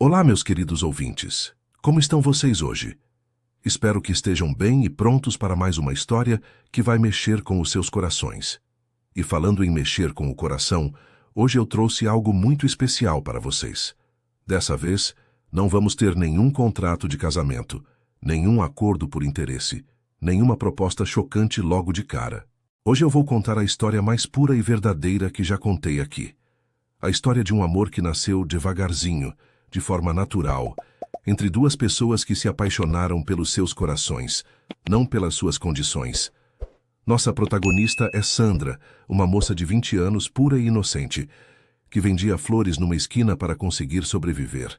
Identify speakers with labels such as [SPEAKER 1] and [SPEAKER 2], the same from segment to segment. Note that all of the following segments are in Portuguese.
[SPEAKER 1] Olá, meus queridos ouvintes. Como estão vocês hoje? Espero que estejam bem e prontos para mais uma história que vai mexer com os seus corações. E falando em mexer com o coração, hoje eu trouxe algo muito especial para vocês. Dessa vez, não vamos ter nenhum contrato de casamento, nenhum acordo por interesse, nenhuma proposta chocante logo de cara. Hoje eu vou contar a história mais pura e verdadeira que já contei aqui. A história de um amor que nasceu devagarzinho, de forma natural, entre duas pessoas que se apaixonaram pelos seus corações, não pelas suas condições. Nossa protagonista é Sandra, uma moça de 20 anos pura e inocente, que vendia flores numa esquina para conseguir sobreviver.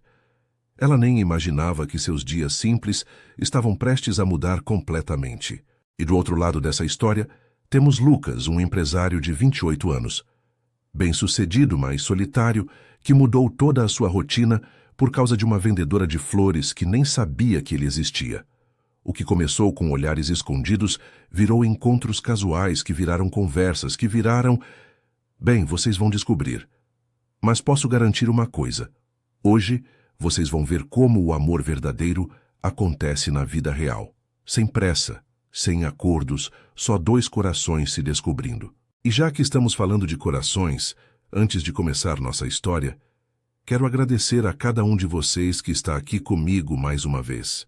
[SPEAKER 1] Ela nem imaginava que seus dias simples estavam prestes a mudar completamente. E do outro lado dessa história, temos Lucas, um empresário de 28 anos. Bem-sucedido, mas solitário, que mudou toda a sua rotina por causa de uma vendedora de flores que nem sabia que ele existia. O que começou com olhares escondidos virou encontros casuais que viraram conversas, que viraram... Bem, vocês vão descobrir. Mas posso garantir uma coisa. Hoje, vocês vão ver como o amor verdadeiro acontece na vida real. Sem pressa, sem acordos, só dois corações se descobrindo. E já que estamos falando de corações, antes de começar nossa história, quero agradecer a cada um de vocês que está aqui comigo mais uma vez.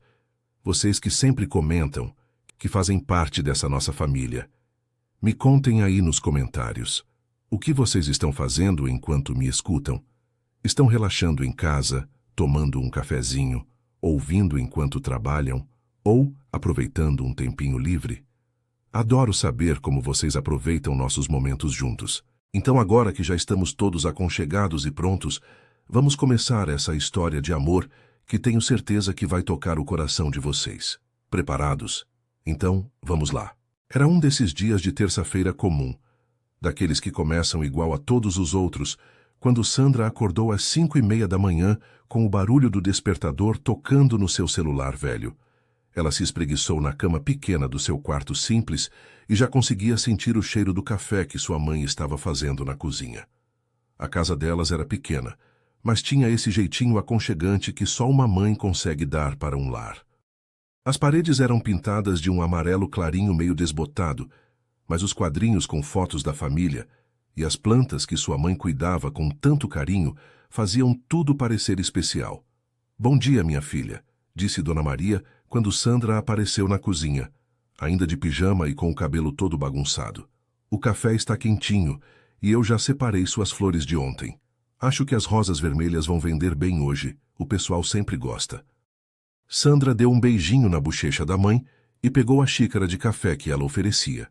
[SPEAKER 1] Vocês que sempre comentam, que fazem parte dessa nossa família. Me contem aí nos comentários. O que vocês estão fazendo enquanto me escutam? Estão relaxando em casa, tomando um cafezinho, ouvindo enquanto trabalham, ou aproveitando um tempinho livre? Adoro saber como vocês aproveitam nossos momentos juntos. Então agora que já estamos todos aconchegados e prontos, vamos começar essa história de amor que tenho certeza que vai tocar o coração de vocês. Preparados? Então, vamos lá. Era um desses dias de terça-feira comum, daqueles que começam igual a todos os outros, quando Sandra acordou às 5:30 da manhã com o barulho do despertador tocando no seu celular velho. Ela se espreguiçou na cama pequena do seu quarto simples e já conseguia sentir o cheiro do café que sua mãe estava fazendo na cozinha. A casa delas era pequena, mas tinha esse jeitinho aconchegante que só uma mãe consegue dar para um lar. As paredes eram pintadas de um amarelo clarinho meio desbotado, mas os quadrinhos com fotos da família e as plantas que sua mãe cuidava com tanto carinho faziam tudo parecer especial. "Bom dia, minha filha", disse Dona Maria quando Sandra apareceu na cozinha, ainda de pijama e com o cabelo todo bagunçado. "O café está quentinho e eu já separei suas flores de ontem. Acho que as rosas vermelhas vão vender bem hoje, o pessoal sempre gosta." Sandra deu um beijinho na bochecha da mãe e pegou a xícara de café que ela oferecia.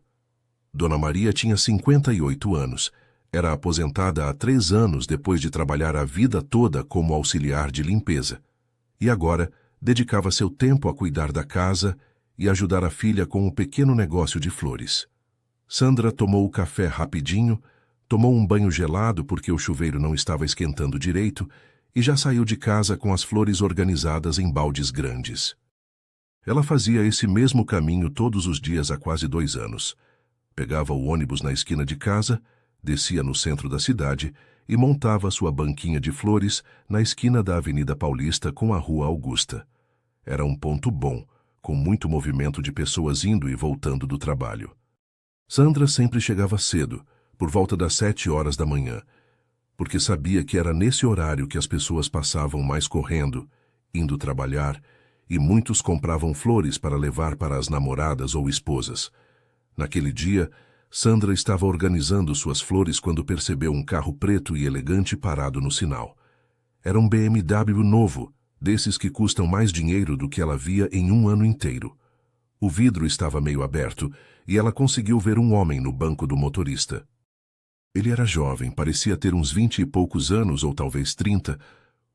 [SPEAKER 1] Dona Maria tinha 58 anos, era aposentada há 3 anos depois de trabalhar a vida toda como auxiliar de limpeza. E agora dedicava seu tempo a cuidar da casa e ajudar a filha com um pequeno negócio de flores. Sandra tomou o café rapidinho, tomou um banho gelado porque o chuveiro não estava esquentando direito e já saiu de casa com as flores organizadas em baldes grandes. Ela fazia esse mesmo caminho todos os dias há quase 2 anos. Pegava o ônibus na esquina de casa, descia no centro da cidade e montava sua banquinha de flores na esquina da Avenida Paulista com a Rua Augusta. Era um ponto bom, com muito movimento de pessoas indo e voltando do trabalho. Sandra sempre chegava cedo, por volta das 7 horas da manhã, porque sabia que era nesse horário que as pessoas passavam mais correndo, indo trabalhar, e muitos compravam flores para levar para as namoradas ou esposas. Naquele dia, Sandra estava organizando suas flores quando percebeu um carro preto e elegante parado no sinal. Era um BMW novo, desses que custam mais dinheiro do que ela via em um ano inteiro. O vidro estava meio aberto e ela conseguiu ver um homem no banco do motorista. Ele era jovem, parecia ter uns 20 e poucos anos ou talvez 30,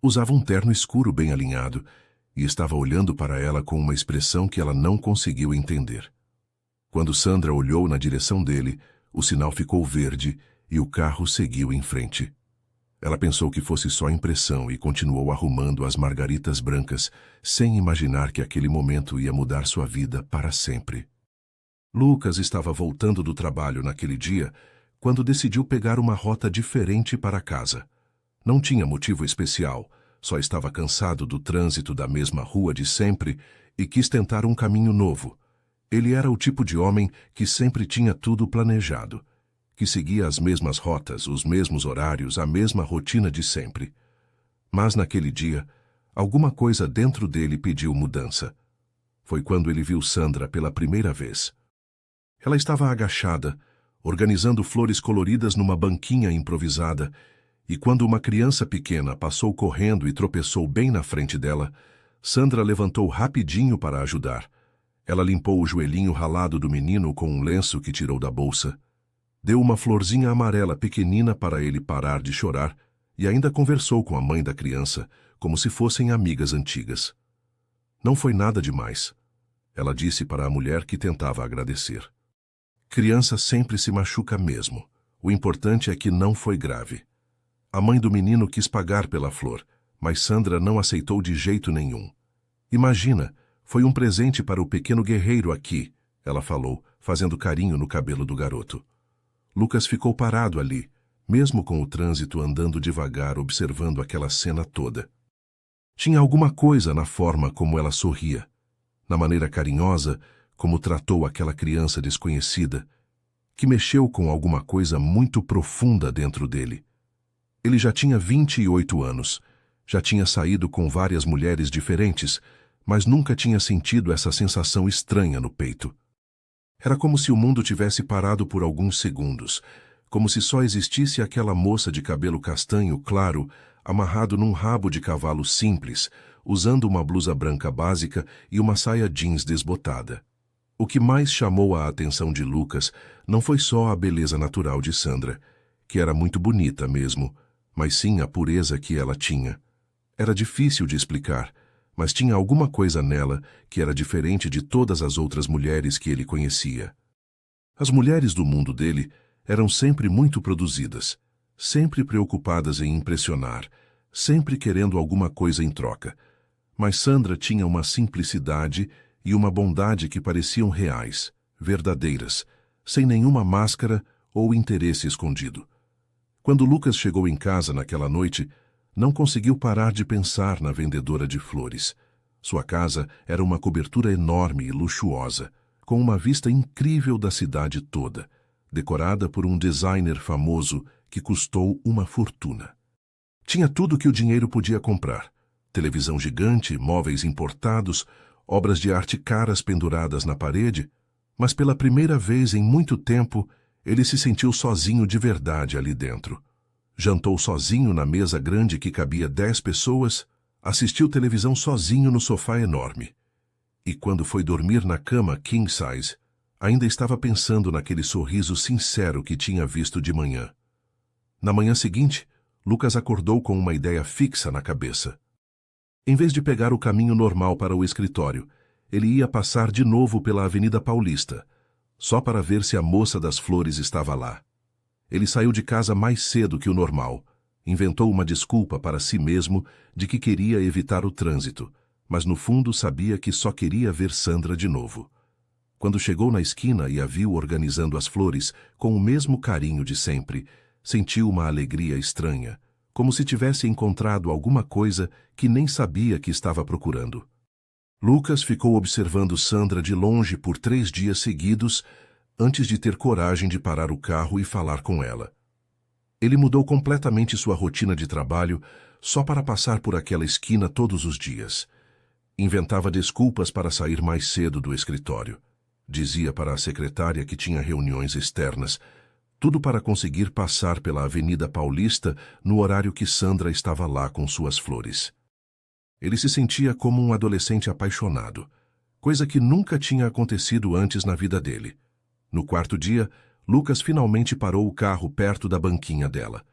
[SPEAKER 1] usava um terno escuro bem alinhado e estava olhando para ela com uma expressão que ela não conseguiu entender. Quando Sandra olhou na direção dele, o sinal ficou verde e o carro seguiu em frente. Ela pensou que fosse só impressão e continuou arrumando as margaritas brancas, sem imaginar que aquele momento ia mudar sua vida para sempre. Lucas estava voltando do trabalho naquele dia quando decidiu pegar uma rota diferente para casa. Não tinha motivo especial, só estava cansado do trânsito da mesma rua de sempre e quis tentar um caminho novo. Ele era o tipo de homem que sempre tinha tudo planejado, que seguia as mesmas rotas, os mesmos horários, a mesma rotina de sempre. Mas naquele dia, alguma coisa dentro dele pediu mudança. Foi quando ele viu Sandra pela primeira vez. Ela estava agachada, organizando flores coloridas numa banquinha improvisada, e quando uma criança pequena passou correndo e tropeçou bem na frente dela, Sandra levantou rapidinho para ajudar. Ela limpou o joelhinho ralado do menino com um lenço que tirou da bolsa. Deu uma florzinha amarela pequenina para ele parar de chorar e ainda conversou com a mãe da criança, como se fossem amigas antigas. Não foi nada demais. Ela disse para a mulher que tentava agradecer. Criança sempre se machuca mesmo. O importante é que não foi grave. A mãe do menino quis pagar pela flor, mas Sandra não aceitou de jeito nenhum. Imagina, foi um presente para o pequeno guerreiro aqui, ela falou, fazendo carinho no cabelo do garoto. Lucas ficou parado ali, mesmo com o trânsito andando devagar, observando aquela cena toda. Tinha alguma coisa na forma como ela sorria, na maneira carinhosa como tratou aquela criança desconhecida, que mexeu com alguma coisa muito profunda dentro dele. Ele já tinha 28 anos, já tinha saído com várias mulheres diferentes, mas nunca tinha sentido essa sensação estranha no peito. Era como se o mundo tivesse parado por alguns segundos, como se só existisse aquela moça de cabelo castanho claro, amarrado num rabo de cavalo simples, usando uma blusa branca básica e uma saia jeans desbotada. O que mais chamou a atenção de Lucas não foi só a beleza natural de Sandra, que era muito bonita mesmo, mas sim a pureza que ela tinha. Era difícil de explicar, mas tinha alguma coisa nela que era diferente de todas as outras mulheres que ele conhecia. As mulheres do mundo dele eram sempre muito produzidas, sempre preocupadas em impressionar, sempre querendo alguma coisa em troca. Mas Sandra tinha uma simplicidade e uma bondade que pareciam reais, verdadeiras, sem nenhuma máscara ou interesse escondido. Quando Lucas chegou em casa naquela noite, não conseguiu parar de pensar na vendedora de flores. Sua casa era uma cobertura enorme e luxuosa, com uma vista incrível da cidade toda, decorada por um designer famoso que custou uma fortuna. Tinha tudo que o dinheiro podia comprar: televisão gigante, móveis importados, obras de arte caras penduradas na parede, mas pela primeira vez em muito tempo, ele se sentiu sozinho de verdade ali dentro. Jantou sozinho na mesa grande que cabia 10 pessoas, assistiu televisão sozinho no sofá enorme. E quando foi dormir na cama king size, ainda estava pensando naquele sorriso sincero que tinha visto de manhã. Na manhã seguinte, Lucas acordou com uma ideia fixa na cabeça. Em vez de pegar o caminho normal para o escritório, ele ia passar de novo pela Avenida Paulista, só para ver se a moça das flores estava lá. Ele saiu de casa mais cedo que o normal, inventou uma desculpa para si mesmo de que queria evitar o trânsito, mas no fundo sabia que só queria ver Sandra de novo. Quando chegou na esquina e a viu organizando as flores com o mesmo carinho de sempre, sentiu uma alegria estranha, como se tivesse encontrado alguma coisa que nem sabia que estava procurando. Lucas ficou observando Sandra de longe por 3 dias seguidos, antes de ter coragem de parar o carro e falar com ela. Ele mudou completamente sua rotina de trabalho só para passar por aquela esquina todos os dias. Inventava desculpas para sair mais cedo do escritório. Dizia para a secretária que tinha reuniões externas, tudo para conseguir passar pela Avenida Paulista no horário que Sandra estava lá com suas flores. Ele se sentia como um adolescente apaixonado, coisa que nunca tinha acontecido antes na vida dele. No 4º dia, Lucas finalmente parou o carro perto da banquinha dela.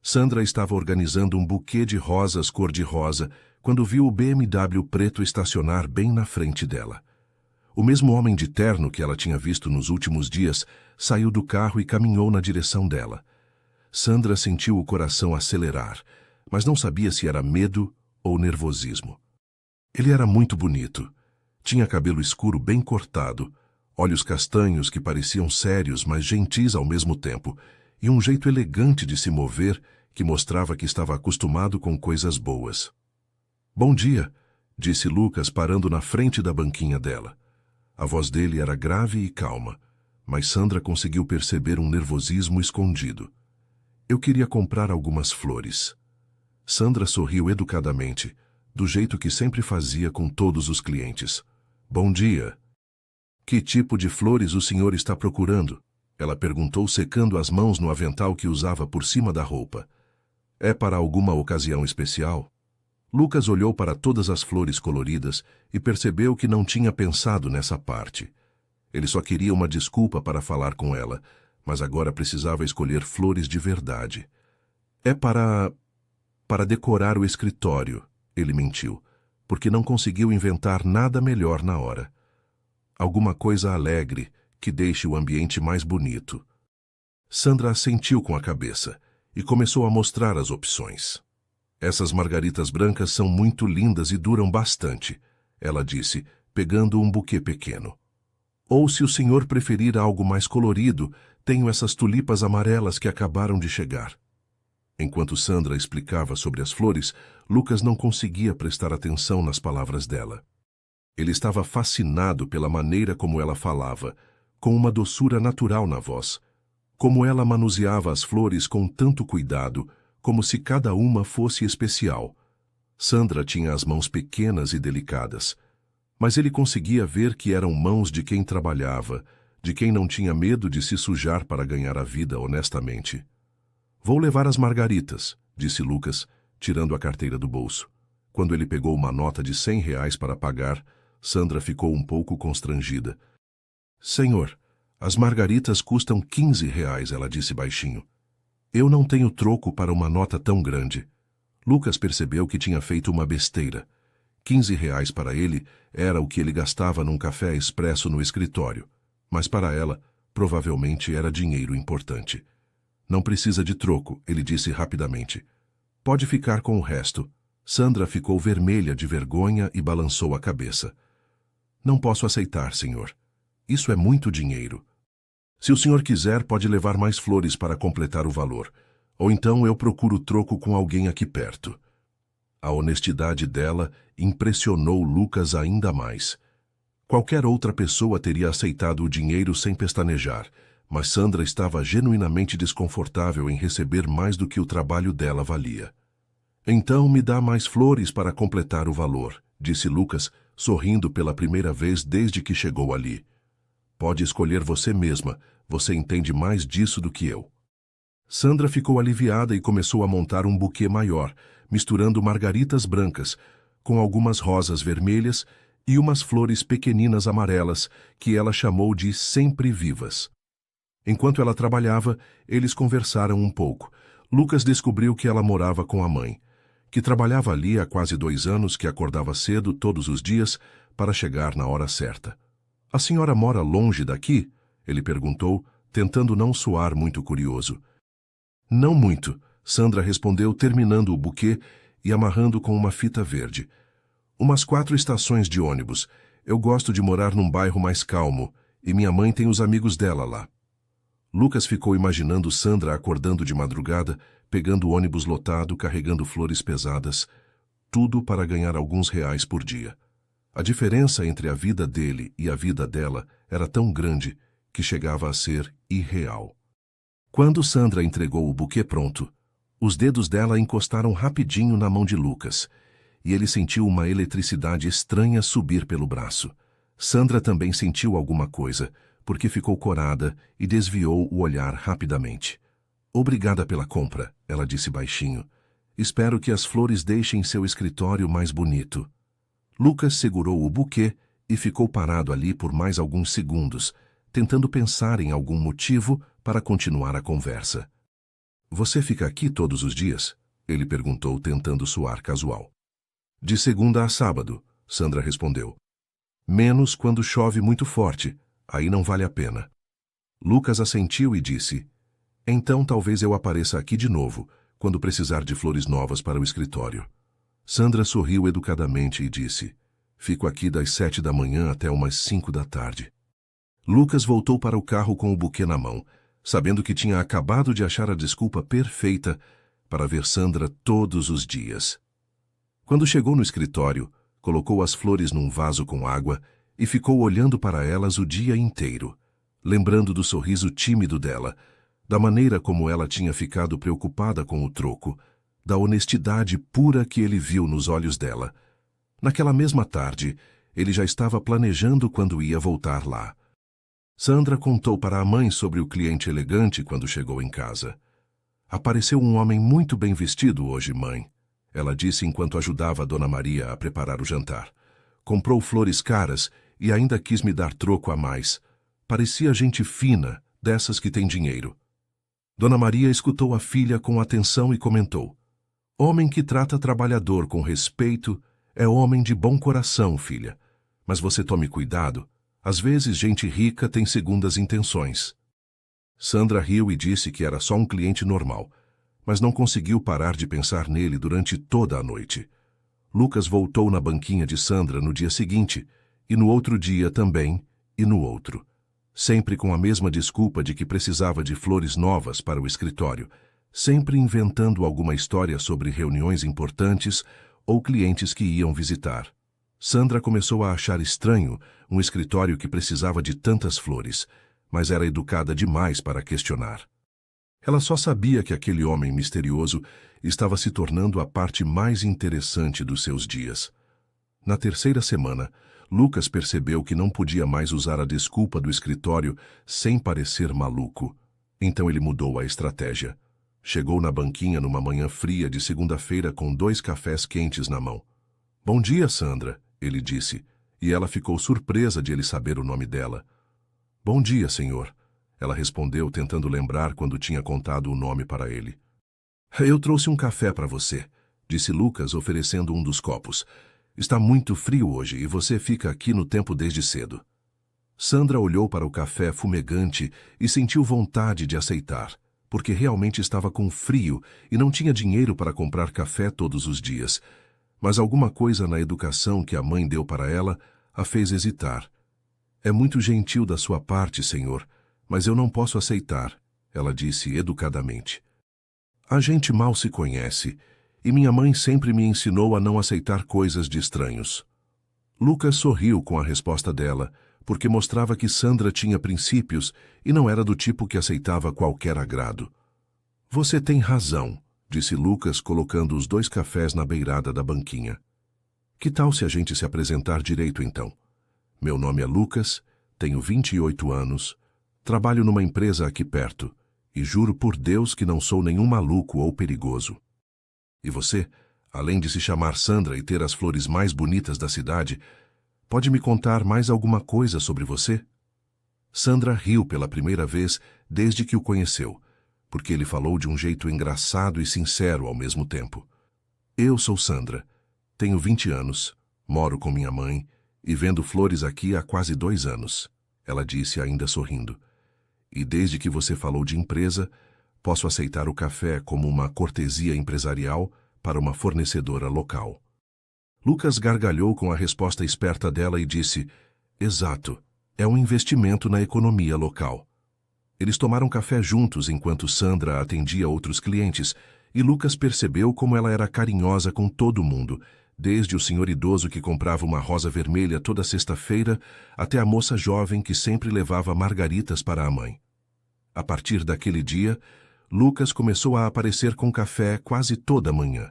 [SPEAKER 1] Sandra estava organizando um buquê de rosas cor-de-rosa quando viu o BMW preto estacionar bem na frente dela. O mesmo homem de terno que ela tinha visto nos últimos dias saiu do carro e caminhou na direção dela. Sandra sentiu o coração acelerar, mas não sabia se era medo ou nervosismo. Ele era muito bonito. Tinha cabelo escuro bem cortado, olhos castanhos que pareciam sérios, mas gentis ao mesmo tempo, e um jeito elegante de se mover que mostrava que estava acostumado com coisas boas. Bom dia, disse Lucas parando na frente da banquinha dela. A voz dele era grave e calma, mas Sandra conseguiu perceber um nervosismo escondido. Eu queria comprar algumas flores. Sandra sorriu educadamente, do jeito que sempre fazia com todos os clientes. Bom dia. Que tipo de flores o senhor está procurando? Ela perguntou secando as mãos no avental que usava por cima da roupa. É para alguma ocasião especial? Lucas olhou para todas as flores coloridas e percebeu que não tinha pensado nessa parte. Ele só queria uma desculpa para falar com ela, mas agora precisava escolher flores de verdade. É para decorar o escritório, ele mentiu, porque não conseguiu inventar nada melhor na hora. Alguma coisa alegre, que deixe o ambiente mais bonito. Sandra assentiu com a cabeça e começou a mostrar as opções. Essas margaritas brancas são muito lindas e duram bastante, ela disse, pegando um buquê pequeno. Ou se o senhor preferir algo mais colorido, tenho essas tulipas amarelas que acabaram de chegar. Enquanto Sandra explicava sobre as flores, Lucas não conseguia prestar atenção nas palavras dela. Ele estava fascinado pela maneira como ela falava, com uma doçura natural na voz, como ela manuseava as flores com tanto cuidado, como se cada uma fosse especial. Sandra tinha as mãos pequenas e delicadas, mas ele conseguia ver que eram mãos de quem trabalhava, de quem não tinha medo de se sujar para ganhar a vida honestamente. Vou levar as margaritas, disse Lucas, tirando a carteira do bolso. Quando ele pegou uma nota de R$ 100 para pagar, Sandra ficou um pouco constrangida. Senhor, as margaritas custam R$ 15, ela disse baixinho. Eu não tenho troco para uma nota tão grande. Lucas percebeu que tinha feito uma besteira. R$ 15 para ele era o que ele gastava num café expresso no escritório, mas para ela, provavelmente era dinheiro importante. Não precisa de troco, ele disse rapidamente. Pode ficar com o resto. Sandra ficou vermelha de vergonha e balançou a cabeça. Não posso aceitar, senhor. Isso é muito dinheiro. Se o senhor quiser, pode levar mais flores para completar o valor, ou então eu procuro troco com alguém aqui perto. A honestidade dela impressionou Lucas ainda mais. Qualquer outra pessoa teria aceitado o dinheiro sem pestanejar, mas Sandra estava genuinamente desconfortável em receber mais do que o trabalho dela valia. Então me dá mais flores para completar o valor, disse Lucas, sorrindo pela primeira vez desde que chegou ali. Pode escolher você mesma, você entende mais disso do que eu. Sandra ficou aliviada e começou a montar um buquê maior, misturando margaritas brancas, com algumas rosas vermelhas e umas flores pequeninas amarelas, que ela chamou de sempre vivas. Enquanto ela trabalhava, eles conversaram um pouco. Lucas descobriu que ela morava com a mãe, que trabalhava ali há quase 2 anos, que acordava cedo todos os dias para chegar na hora certa. A senhora mora longe daqui? Ele perguntou, tentando não soar muito curioso. Não muito, Sandra respondeu, terminando o buquê e amarrando com uma fita verde. Umas 4 estações de ônibus. Eu gosto de morar num bairro mais calmo, e minha mãe tem os amigos dela lá. Lucas ficou imaginando Sandra acordando de madrugada, pegando o ônibus lotado, carregando flores pesadas, tudo para ganhar alguns reais por dia. A diferença entre a vida dele e a vida dela era tão grande que chegava a ser irreal. Quando Sandra entregou o buquê pronto, os dedos dela encostaram rapidinho na mão de Lucas, e ele sentiu uma eletricidade estranha subir pelo braço. Sandra também sentiu alguma coisa, porque ficou corada e desviou o olhar rapidamente. Obrigada pela compra, ela disse baixinho. Espero que as flores deixem seu escritório mais bonito. Lucas segurou o buquê e ficou parado ali por mais alguns segundos, tentando pensar em algum motivo para continuar a conversa. Você fica aqui todos os dias? Ele perguntou, tentando soar casual. De segunda a sábado, Sandra respondeu. Menos quando chove muito forte, aí não vale a pena. Lucas assentiu e disse, então talvez eu apareça aqui de novo, quando precisar de flores novas para o escritório. Sandra sorriu educadamente e disse, fico aqui das 7 da manhã até umas 5 da tarde. Lucas voltou para o carro com o buquê na mão, sabendo que tinha acabado de achar a desculpa perfeita para ver Sandra todos os dias. Quando chegou no escritório, colocou as flores num vaso com água e ficou olhando para elas o dia inteiro, lembrando do sorriso tímido dela, da maneira como ela tinha ficado preocupada com o troco, da honestidade pura que ele viu nos olhos dela. Naquela mesma tarde, ele já estava planejando quando ia voltar lá. Sandra contou para a mãe sobre o cliente elegante quando chegou em casa. Apareceu um homem muito bem vestido hoje, mãe, ela disse enquanto ajudava a Dona Maria a preparar o jantar. Comprou flores caras e ainda quis me dar troco a mais. Parecia gente fina, dessas que tem dinheiro. Dona Maria escutou a filha com atenção e comentou: homem que trata trabalhador com respeito é homem de bom coração, filha. Mas você tome cuidado. Às vezes, gente rica tem segundas intenções. Sandra riu e disse que era só um cliente normal, mas não conseguiu parar de pensar nele durante toda a noite. Lucas voltou na banquinha de Sandra no dia seguinte, e no outro dia também, e no outro. Sempre com a mesma desculpa de que precisava de flores novas para o escritório, sempre inventando alguma história sobre reuniões importantes ou clientes que iam visitar. Sandra começou a achar estranho um escritório que precisava de tantas flores, mas era educada demais para questionar. Ela só sabia que aquele homem misterioso estava se tornando a parte mais interessante dos seus dias. Na terceira semana, Lucas percebeu que não podia mais usar a desculpa do escritório sem parecer maluco. Então ele mudou a estratégia. Chegou na banquinha numa manhã fria de segunda-feira com 2 cafés quentes na mão. Bom dia, Sandra, ele disse, e ela ficou surpresa de ele saber o nome dela. Bom dia, senhor, ela respondeu tentando lembrar quando tinha contado o nome para ele. Eu trouxe um café para você, disse Lucas oferecendo um dos copos. Está muito frio hoje e você fica aqui no tempo desde cedo. Sandra olhou para o café fumegante e sentiu vontade de aceitar, porque realmente estava com frio e não tinha dinheiro para comprar café todos os dias. Mas alguma coisa na educação que a mãe deu para ela a fez hesitar. É muito gentil da sua parte, senhor, mas eu não posso aceitar, ela disse educadamente. A gente mal se conhece, e minha mãe sempre me ensinou a não aceitar coisas de estranhos. Lucas sorriu com a resposta dela, porque mostrava que Sandra tinha princípios e não era do tipo que aceitava qualquer agrado. Você tem razão, disse Lucas colocando os 2 cafés na beirada da banquinha. Que tal se a gente se apresentar direito então? Meu nome é Lucas, tenho 28 anos, trabalho numa empresa aqui perto, e juro por Deus que não sou nenhum maluco ou perigoso. E você, além de se chamar Sandra e ter as flores mais bonitas da cidade, pode me contar mais alguma coisa sobre você? Sandra riu pela primeira vez desde que o conheceu, porque ele falou de um jeito engraçado e sincero ao mesmo tempo. Eu sou Sandra, tenho 20 anos, moro com minha mãe e vendo flores aqui há quase 2 anos, ela disse ainda sorrindo. E desde que você falou de empresa, posso aceitar o café como uma cortesia empresarial para uma fornecedora local. Lucas gargalhou com a resposta esperta dela e disse: exato, é um investimento na economia local. Eles tomaram café juntos enquanto Sandra atendia outros clientes, e Lucas percebeu como ela era carinhosa com todo mundo, desde o senhor idoso que comprava uma rosa vermelha toda sexta-feira até a moça jovem que sempre levava margaritas para a mãe. A partir daquele dia, Lucas começou a aparecer com café quase toda manhã.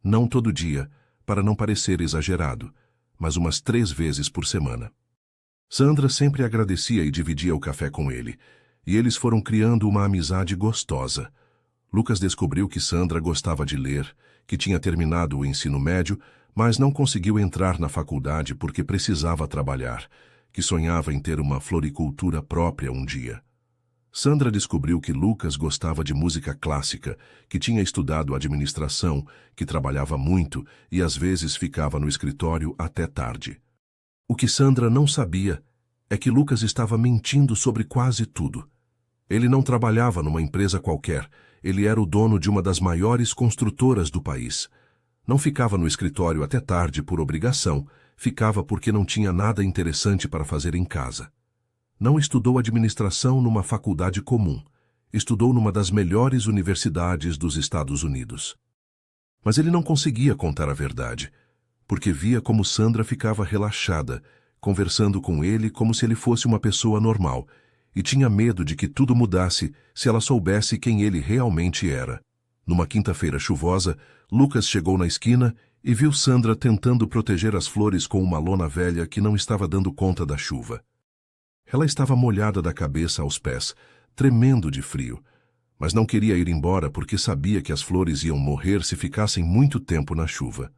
[SPEAKER 1] Não todo dia, para não parecer exagerado, mas umas 3 vezes por semana. Sandra sempre agradecia e dividia o café com ele, e eles foram criando uma amizade gostosa. Lucas descobriu que Sandra gostava de ler, que tinha terminado o ensino médio, mas não conseguiu entrar na faculdade porque precisava trabalhar, que sonhava em ter uma floricultura própria um dia. Sandra descobriu que Lucas gostava de música clássica, que tinha estudado administração, que trabalhava muito e às vezes ficava no escritório até tarde. O que Sandra não sabia é que Lucas estava mentindo sobre quase tudo. Ele não trabalhava numa empresa qualquer, ele era o dono de uma das maiores construtoras do país. Não ficava no escritório até tarde por obrigação, ficava porque não tinha nada interessante para fazer em casa. Não estudou administração numa faculdade comum, estudou numa das melhores universidades dos Estados Unidos. Mas ele não conseguia contar a verdade, porque via como Sandra ficava relaxada, conversando com ele como se ele fosse uma pessoa normal, e tinha medo de que tudo mudasse se ela soubesse quem ele realmente era. Numa quinta-feira chuvosa, Lucas chegou na esquina e viu Sandra tentando proteger as flores com uma lona velha que não estava dando conta da chuva. Ela estava molhada da cabeça aos pés, tremendo de frio, mas não queria ir embora porque sabia que as flores iam morrer se ficassem muito tempo na chuva.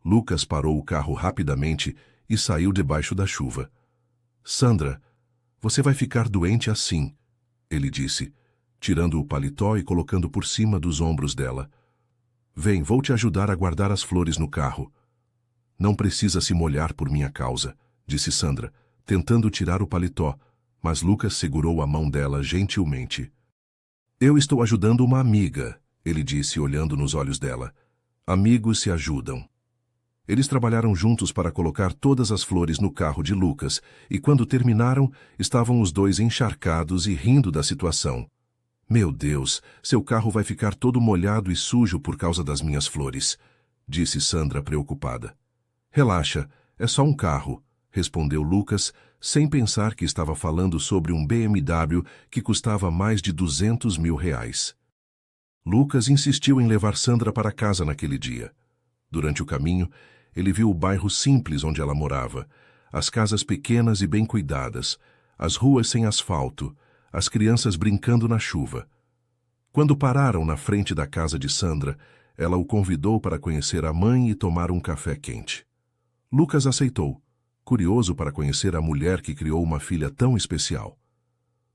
[SPEAKER 1] Lucas parou o carro rapidamente e saiu debaixo da chuva. "Sandra, você vai ficar doente assim", ele disse, tirando o paletó e colocando por cima dos ombros dela. "Vem, vou te ajudar a guardar as flores no carro." "Não precisa se molhar por minha causa", disse Sandra, tentando tirar o paletó, mas Lucas segurou a mão dela gentilmente. "Eu estou ajudando uma amiga", ele disse olhando nos olhos dela. "Amigos se ajudam." Eles trabalharam juntos para colocar todas as flores no carro de Lucas, e quando terminaram, estavam os dois encharcados e rindo da situação. "Meu Deus, seu carro vai ficar todo molhado e sujo por causa das minhas flores", disse Sandra preocupada. "Relaxa, é só um carro", respondeu Lucas, sem pensar que estava falando sobre um BMW que custava mais de R$ 200.000. Lucas insistiu em levar Sandra para casa naquele dia. Durante o caminho, ele viu o bairro simples onde ela morava, as casas pequenas e bem cuidadas, as ruas sem asfalto, as crianças brincando na chuva. Quando pararam na frente da casa de Sandra, ela o convidou para conhecer a mãe e tomar um café quente. Lucas aceitou, curioso para conhecer a mulher que criou uma filha tão especial.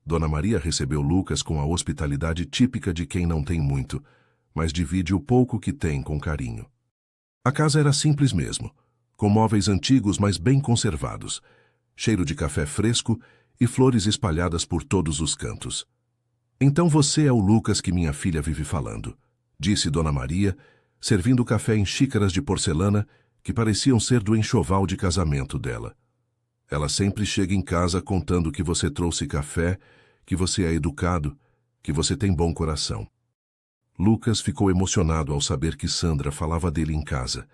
[SPEAKER 1] Dona Maria recebeu Lucas com a hospitalidade típica de quem não tem muito, mas divide o pouco que tem com carinho. A casa era simples mesmo, com móveis antigos mas bem conservados, cheiro de café fresco e flores espalhadas por todos os cantos. "Então você é o Lucas que minha filha vive falando", disse Dona Maria, servindo café em xícaras de porcelana que pareciam ser do enxoval de casamento dela. "Ela sempre chega em casa contando que você trouxe café, que você é educado, que você tem bom coração." Lucas ficou emocionado ao saber que Sandra falava dele em casa,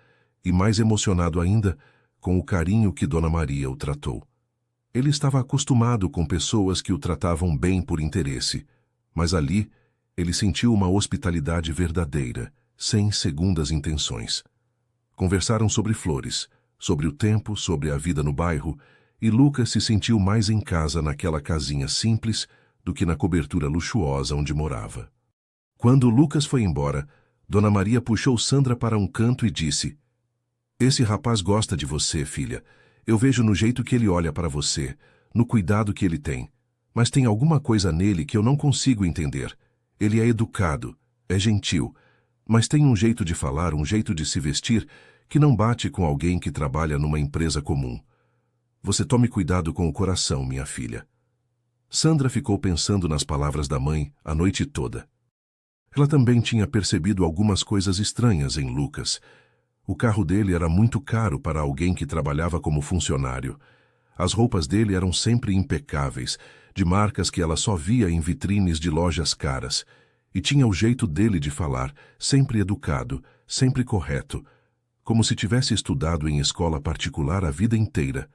[SPEAKER 1] e mais emocionado ainda com o carinho que Dona Maria o tratou. Ele estava acostumado com pessoas que o tratavam bem por interesse, mas ali ele sentiu uma hospitalidade verdadeira, sem segundas intenções. Conversaram sobre flores, sobre o tempo, sobre a vida no bairro, e Lucas se sentiu mais em casa naquela casinha simples do que na cobertura luxuosa onde morava. Quando Lucas foi embora, Dona Maria puxou Sandra para um canto e disse: "Esse rapaz gosta de você, filha. Eu vejo no jeito que ele olha para você, no cuidado que ele tem. Mas tem alguma coisa nele que eu não consigo entender. Ele é educado, é gentil, mas tem um jeito de falar, um jeito de se vestir, que não bate com alguém que trabalha numa empresa comum. Você tome cuidado com o coração, minha filha." Sandra ficou pensando nas palavras da mãe a noite toda. Ela também tinha percebido algumas coisas estranhas em Lucas. O carro dele era muito caro para alguém que trabalhava como funcionário. As roupas dele eram sempre impecáveis, de marcas que ela só via em vitrines de lojas caras. E tinha o jeito dele de falar, sempre educado, sempre correto, como se tivesse estudado em escola particular a vida inteira.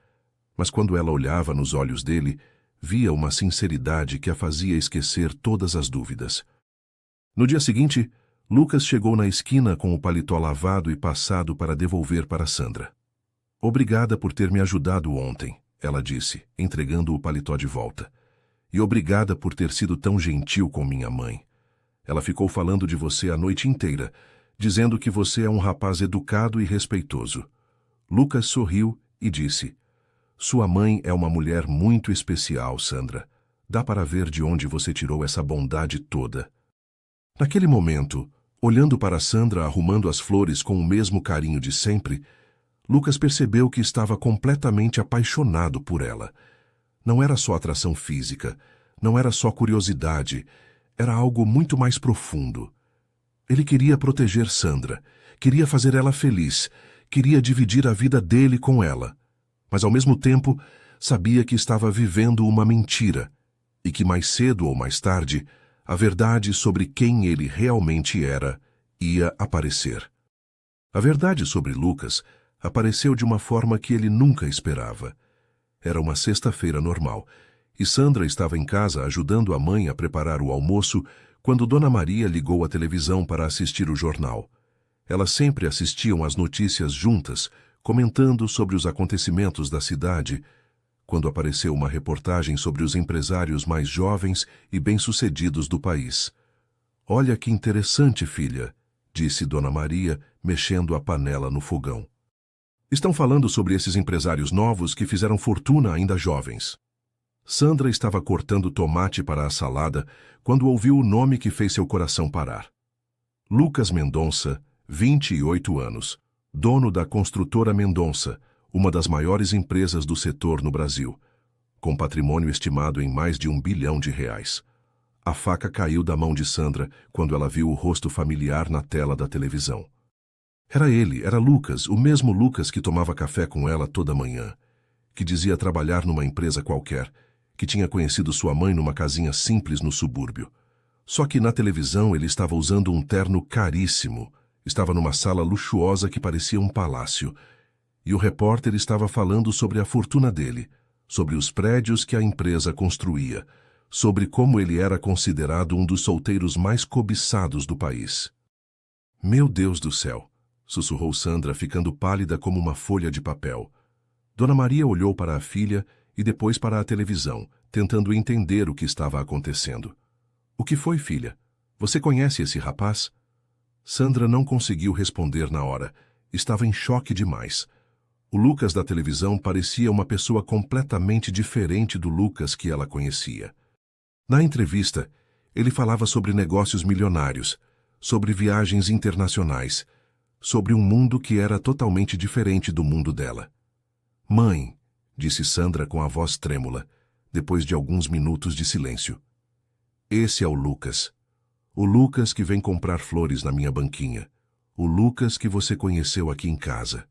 [SPEAKER 1] Mas quando ela olhava nos olhos dele, via uma sinceridade que a fazia esquecer todas as dúvidas. No dia seguinte, Lucas chegou na esquina com o paletó lavado e passado para devolver para Sandra. "Obrigada por ter me ajudado ontem", ela disse, entregando o paletó de volta. "E obrigada por ter sido tão gentil com minha mãe. Ela ficou falando de você a noite inteira, dizendo que você é um rapaz educado e respeitoso." Lucas sorriu e disse: "Sua mãe é uma mulher muito especial, Sandra. Dá para ver de onde você tirou essa bondade toda." Naquele momento, olhando para Sandra arrumando as flores com o mesmo carinho de sempre, Lucas percebeu que estava completamente apaixonado por ela. Não era só atração física, não era só curiosidade, era algo muito mais profundo. Ele queria proteger Sandra, queria fazer ela feliz, queria dividir a vida dele com ela, mas ao mesmo tempo sabia que estava vivendo uma mentira e que mais cedo ou mais tarde a verdade sobre quem ele realmente era ia aparecer. A verdade sobre Lucas apareceu de uma forma que ele nunca esperava. Era uma sexta-feira normal, e Sandra estava em casa ajudando a mãe a preparar o almoço quando Dona Maria ligou a televisão para assistir o jornal. Elas sempre assistiam às notícias juntas, comentando sobre os acontecimentos da cidade, quando apareceu uma reportagem sobre os empresários mais jovens e bem-sucedidos do país. "Olha que interessante, filha", disse Dona Maria, mexendo a panela no fogão. "Estão falando sobre esses empresários novos que fizeram fortuna ainda jovens." Sandra estava cortando tomate para a salada quando ouviu o nome que fez seu coração parar. Lucas Mendonça, 28 anos, dono da construtora Mendonça, uma das maiores empresas do setor no Brasil, com patrimônio estimado em mais de R$ 1 bilhão. A faca caiu da mão de Sandra quando ela viu o rosto familiar na tela da televisão. Era ele, era Lucas, o mesmo Lucas que tomava café com ela toda manhã, que dizia trabalhar numa empresa qualquer, que tinha conhecido sua mãe numa casinha simples no subúrbio. Só que na televisão ele estava usando um terno caríssimo, estava numa sala luxuosa que parecia um palácio, e o repórter estava falando sobre a fortuna dele, sobre os prédios que a empresa construía, sobre como ele era considerado um dos solteiros mais cobiçados do país. "Meu Deus do céu!", sussurrou Sandra, ficando pálida como uma folha de papel. Dona Maria olhou para a filha e depois para a televisão, tentando entender o que estava acontecendo. "O que foi, filha? Você conhece esse rapaz?" Sandra não conseguiu responder na hora. Estava em choque demais. O Lucas da televisão parecia uma pessoa completamente diferente do Lucas que ela conhecia. Na entrevista, ele falava sobre negócios milionários, sobre viagens internacionais, sobre um mundo que era totalmente diferente do mundo dela. "Mãe", disse Sandra com a voz trêmula, depois de alguns minutos de silêncio. "Esse é o Lucas. O Lucas que vem comprar flores na minha banquinha. O Lucas que você conheceu aqui em casa."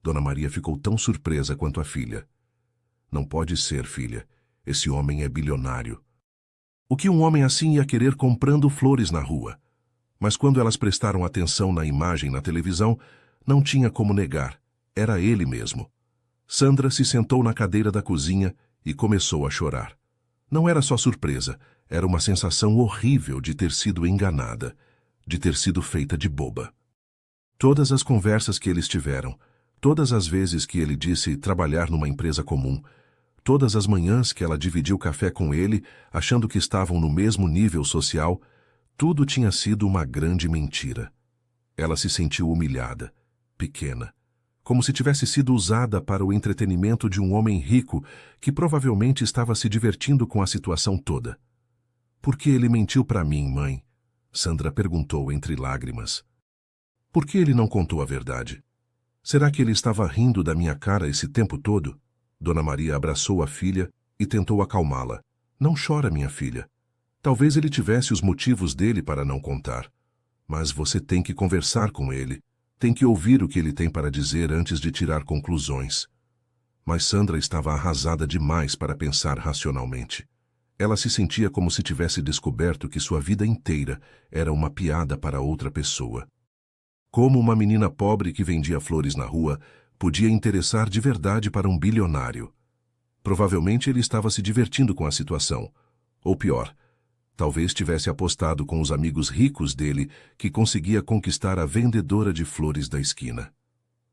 [SPEAKER 1] Dona Maria ficou tão surpresa quanto a filha. "Não pode ser, filha. Esse homem é bilionário." O que um homem assim ia querer comprando flores na rua? Mas quando elas prestaram atenção na imagem na televisão, não tinha como negar. Era ele mesmo. Sandra se sentou na cadeira da cozinha e começou a chorar. Não era só surpresa, era uma sensação horrível de ter sido enganada, de ter sido feita de boba. Todas as conversas que eles tiveram, todas as vezes que ele disse trabalhar numa empresa comum, todas as manhãs que ela dividiu café com ele, achando que estavam no mesmo nível social, tudo tinha sido uma grande mentira. Ela se sentiu humilhada, pequena, como se tivesse sido usada para o entretenimento de um homem rico que provavelmente estava se divertindo com a situação toda. "Por que ele mentiu para mim, mãe?", Sandra perguntou entre lágrimas. "Por que ele não contou a verdade? Será que ele estava rindo da minha cara esse tempo todo?" Dona Maria abraçou a filha e tentou acalmá-la. "Não chora, minha filha. Talvez ele tivesse os motivos dele para não contar. Mas você tem que conversar com ele. Tem que ouvir o que ele tem para dizer antes de tirar conclusões." Mas Sandra estava arrasada demais para pensar racionalmente. Ela se sentia como se tivesse descoberto que sua vida inteira era uma piada para outra pessoa. Como uma menina pobre que vendia flores na rua podia interessar de verdade para um bilionário? Provavelmente ele estava se divertindo com a situação. Ou pior, talvez tivesse apostado com os amigos ricos dele que conseguia conquistar a vendedora de flores da esquina.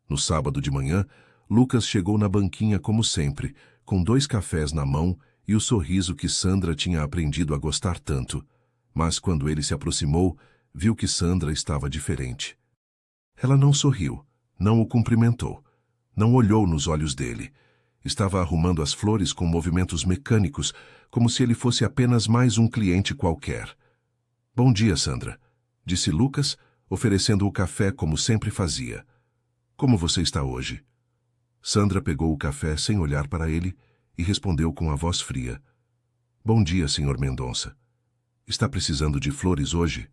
[SPEAKER 1] No sábado de manhã, Lucas chegou na banquinha como sempre, com 2 cafés na mão e o sorriso que Sandra tinha aprendido a gostar tanto. Mas quando ele se aproximou, viu que Sandra estava diferente. Ela não sorriu, não o cumprimentou, não olhou nos olhos dele. Estava arrumando as flores com movimentos mecânicos, como se ele fosse apenas mais um cliente qualquer. "Bom dia, Sandra", disse Lucas, oferecendo o café como sempre fazia. "Como você está hoje?" Sandra pegou o café sem olhar para ele e respondeu com a voz fria. "Bom dia, Sr. Mendonça. Está precisando de flores hoje?"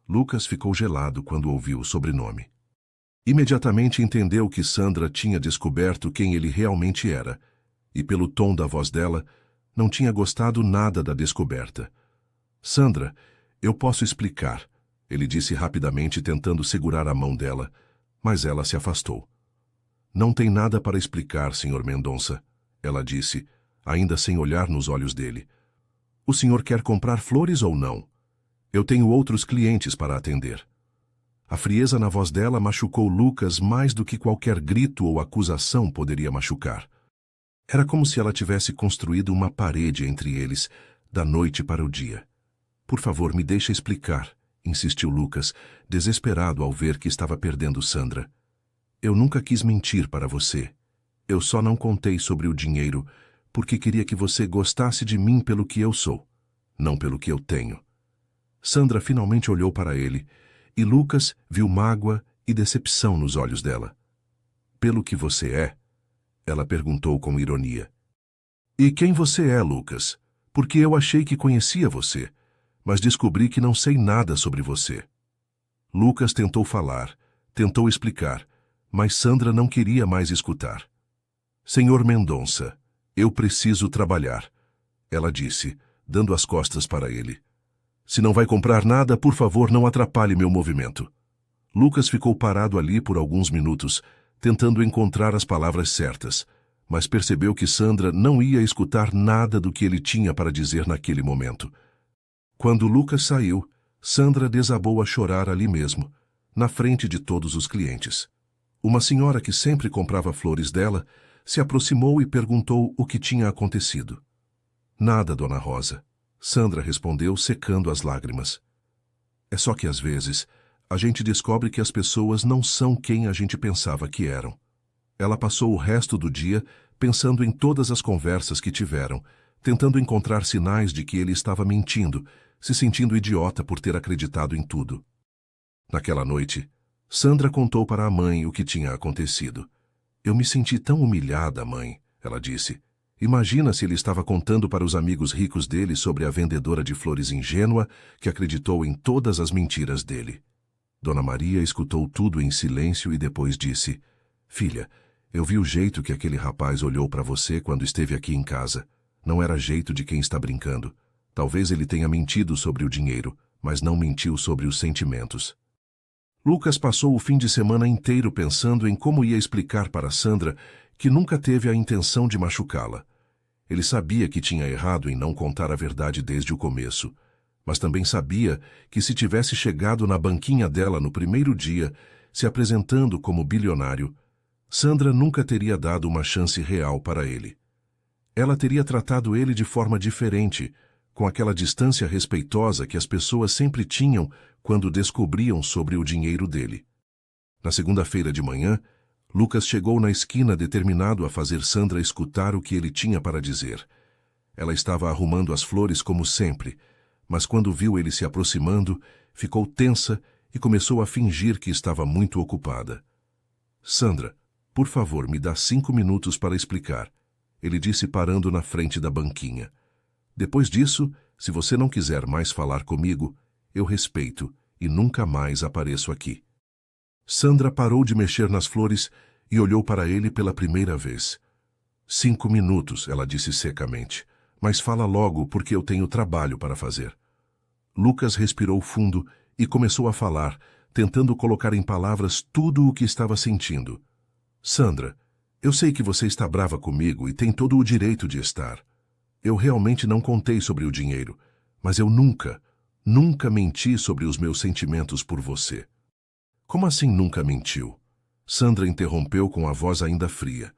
[SPEAKER 1] Lucas ficou gelado quando ouviu o sobrenome. Imediatamente entendeu que Sandra tinha descoberto quem ele realmente era, e pelo tom da voz dela, não tinha gostado nada da descoberta. "Sandra, eu posso explicar", ele disse rapidamente, tentando segurar a mão dela, mas ela se afastou. Não tem nada para explicar, Sr. Mendonça, ela disse, ainda sem olhar nos olhos dele. O senhor quer comprar flores ou não? Eu tenho outros clientes para atender. A frieza na voz dela machucou Lucas mais do que qualquer grito ou acusação poderia machucar. Era como se ela tivesse construído uma parede entre eles, da noite para o dia. Por favor, me deixe explicar, insistiu Lucas, desesperado ao ver que estava perdendo Sandra. Eu nunca quis mentir para você. Eu só não contei sobre o dinheiro, porque queria que você gostasse de mim pelo que eu sou, não pelo que eu tenho. Sandra finalmente olhou para ele, e Lucas viu mágoa e decepção nos olhos dela. Pelo que você é? Ela perguntou com ironia. E quem você é, Lucas? Porque eu achei que conhecia você, mas descobri que não sei nada sobre você. Lucas tentou falar, tentou explicar, mas Sandra não queria mais escutar. Senhor Mendonça, eu preciso trabalhar, ela disse, dando as costas para ele. Se não vai comprar nada, por favor, não atrapalhe meu movimento. Lucas ficou parado ali por alguns minutos, tentando encontrar as palavras certas, mas percebeu que Sandra não ia escutar nada do que ele tinha para dizer naquele momento. Quando Lucas saiu, Sandra desabou a chorar ali mesmo, na frente de todos os clientes. Uma senhora que sempre comprava flores dela se aproximou e perguntou o que tinha acontecido. Nada, Dona Rosa. Sandra respondeu, secando as lágrimas. É só que às vezes a gente descobre que as pessoas não são quem a gente pensava que eram. Ela passou o resto do dia pensando em todas as conversas que tiveram, tentando encontrar sinais de que ele estava mentindo, se sentindo idiota por ter acreditado em tudo. Naquela noite, Sandra contou para a mãe o que tinha acontecido. Eu me senti tão humilhada, mãe, ela disse. Imagina se ele estava contando para os amigos ricos dele sobre a vendedora de flores ingênua que acreditou em todas as mentiras dele. Dona Maria escutou tudo em silêncio e depois disse, Filha, eu vi o jeito que aquele rapaz olhou para você quando esteve aqui em casa. Não era jeito de quem está brincando. Talvez ele tenha mentido sobre o dinheiro, mas não mentiu sobre os sentimentos. Lucas passou o fim de semana inteiro pensando em como ia explicar para Sandra que nunca teve a intenção de machucá-la. Ele sabia que tinha errado em não contar a verdade desde o começo, mas também sabia que se tivesse chegado na banquinha dela no primeiro dia, se apresentando como bilionário, Sandra nunca teria dado uma chance real para ele. Ela teria tratado ele de forma diferente, com aquela distância respeitosa que as pessoas sempre tinham quando descobriam sobre o dinheiro dele. Na segunda-feira de manhã, Lucas chegou na esquina determinado a fazer Sandra escutar o que ele tinha para dizer. Ela estava arrumando as flores como sempre, mas quando viu ele se aproximando, ficou tensa e começou a fingir que estava muito ocupada. Sandra, por favor, me dá 5 minutos para explicar, ele disse parando na frente da banquinha. Depois disso, se você não quiser mais falar comigo, eu respeito e nunca mais apareço aqui. Sandra parou de mexer nas flores e olhou para ele pela primeira vez. 5 minutos, ela disse secamente, mas fala logo porque eu tenho trabalho para fazer. Lucas respirou fundo e começou a falar, tentando colocar em palavras tudo o que estava sentindo. Sandra, eu sei que você está brava comigo e tem todo o direito de estar. Eu realmente não contei sobre o dinheiro, mas eu nunca menti sobre os meus sentimentos por você. Como assim nunca mentiu? Sandra interrompeu com a voz ainda fria.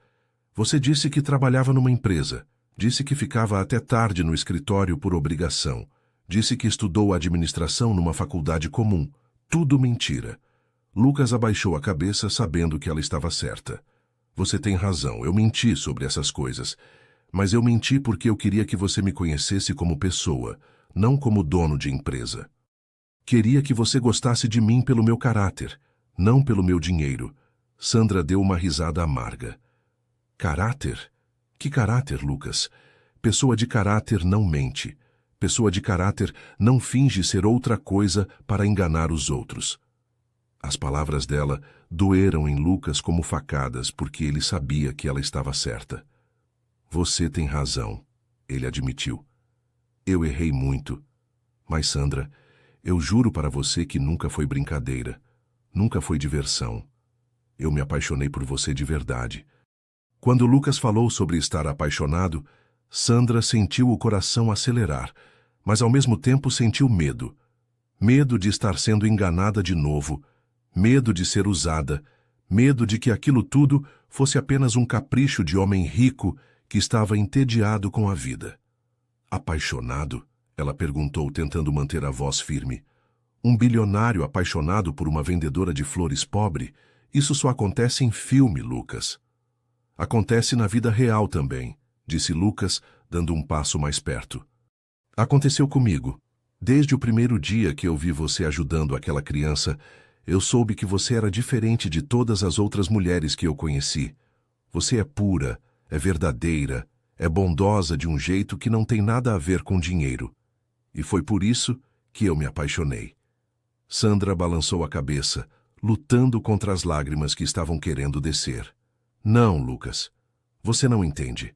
[SPEAKER 1] Você disse que trabalhava numa empresa. Disse que ficava até tarde no escritório por obrigação. Disse que estudou administração numa faculdade comum. Tudo mentira. Lucas abaixou a cabeça sabendo que ela estava certa. Você tem razão, eu menti sobre essas coisas. Mas eu menti porque eu queria que você me conhecesse como pessoa, não como dono de empresa. Queria que você gostasse de mim pelo meu caráter, não pelo meu dinheiro. Sandra deu uma risada amarga. Caráter? Que caráter, Lucas? Pessoa de caráter não mente. Pessoa de caráter não finge ser outra coisa para enganar os outros. As palavras dela doeram em Lucas como facadas porque ele sabia que ela estava certa. Você tem razão, ele admitiu. Eu errei muito. Mas, Sandra, eu juro para você que nunca foi brincadeira, nunca foi diversão. Eu me apaixonei por você de verdade. Quando Lucas falou sobre estar apaixonado, Sandra sentiu o coração acelerar, mas ao mesmo tempo sentiu medo. Medo de estar sendo enganada de novo, medo de ser usada, medo de que aquilo tudo fosse apenas um capricho de homem rico que estava entediado com a vida. Apaixonado? Ela perguntou, tentando manter a voz firme. Um bilionário apaixonado por uma vendedora de flores pobre? Isso só acontece em filme, Lucas. Acontece na vida real também, disse Lucas, dando um passo mais perto. Aconteceu comigo. Desde o primeiro dia que eu vi você ajudando aquela criança, eu soube que você era diferente de todas as outras mulheres que eu conheci. Você é pura, é verdadeira, é bondosa de um jeito que não tem nada a ver com dinheiro. E foi por isso que eu me apaixonei. Sandra balançou a cabeça, lutando contra as lágrimas que estavam querendo descer. Não, Lucas. Você não entende.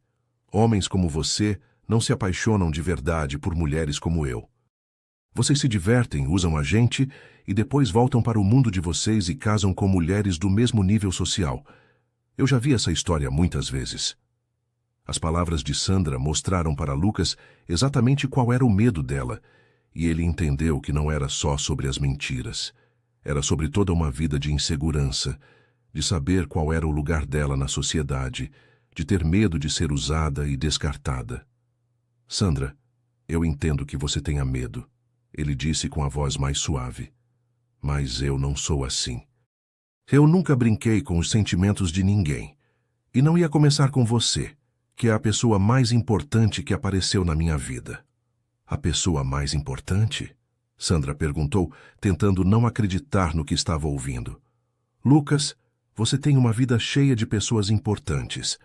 [SPEAKER 1] Homens como você não se apaixonam de verdade por mulheres como eu. Vocês se divertem, usam a gente e depois voltam para o mundo de vocês e casam com mulheres do mesmo nível social. Eu já vi essa história muitas vezes. As palavras de Sandra mostraram para Lucas exatamente qual era o medo dela, e ele entendeu que não era só sobre as mentiras. Era sobre toda uma vida de insegurança, de saber qual era o lugar dela na sociedade, de ter medo de ser usada e descartada. Sandra, eu entendo que você tenha medo, ele disse com a voz mais suave. Mas eu não sou assim. Eu nunca brinquei com os sentimentos de ninguém. E não ia começar com você, que é a pessoa mais importante que apareceu na minha vida. A pessoa mais importante? Sandra perguntou, tentando não acreditar no que estava ouvindo. Lucas, você tem uma vida cheia de pessoas importantes.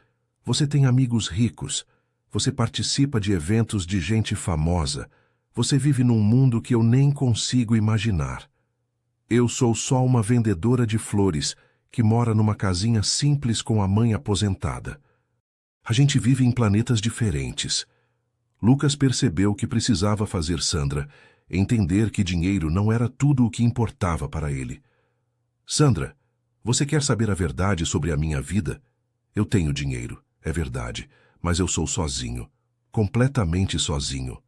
[SPEAKER 1] Você tem amigos ricos. Você participa de eventos de gente famosa. Você vive num mundo que eu nem consigo imaginar. Eu sou só uma vendedora de flores que mora numa casinha simples com a mãe aposentada. A gente vive em planetas diferentes. Lucas percebeu que precisava fazer Sandra entender que dinheiro não era tudo o que importava para ele. Sandra, você quer saber a verdade sobre a minha vida? Eu tenho dinheiro, é verdade, mas eu sou sozinho, completamente sozinho.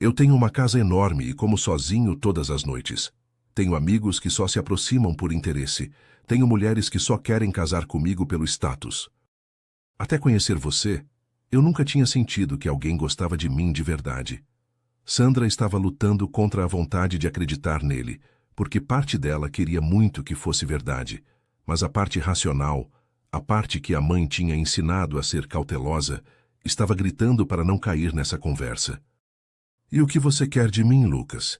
[SPEAKER 1] Eu tenho uma casa enorme e como sozinho todas as noites. Tenho amigos que só se aproximam por interesse. Tenho mulheres que só querem casar comigo pelo status. Até conhecer você, eu nunca tinha sentido que alguém gostava de mim de verdade. Sandra estava lutando contra a vontade de acreditar nele, porque parte dela queria muito que fosse verdade, mas a parte racional, a parte que a mãe tinha ensinado a ser cautelosa, estava gritando para não cair nessa conversa. E o que você quer de mim, Lucas?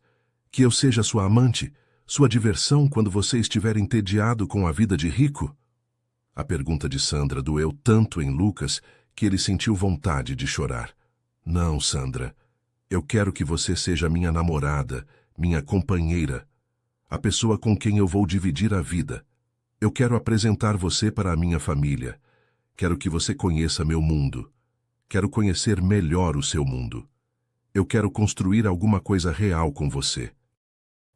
[SPEAKER 1] Que eu seja sua amante, sua diversão quando você estiver entediado com a vida de rico? A pergunta de Sandra doeu tanto em Lucas que ele sentiu vontade de chorar. Não, Sandra. Eu quero que você seja minha namorada, minha companheira, a pessoa com quem eu vou dividir a vida. Eu quero apresentar você para a minha família. Quero que você conheça meu mundo. Quero conhecer melhor o seu mundo. Eu quero construir alguma coisa real com você.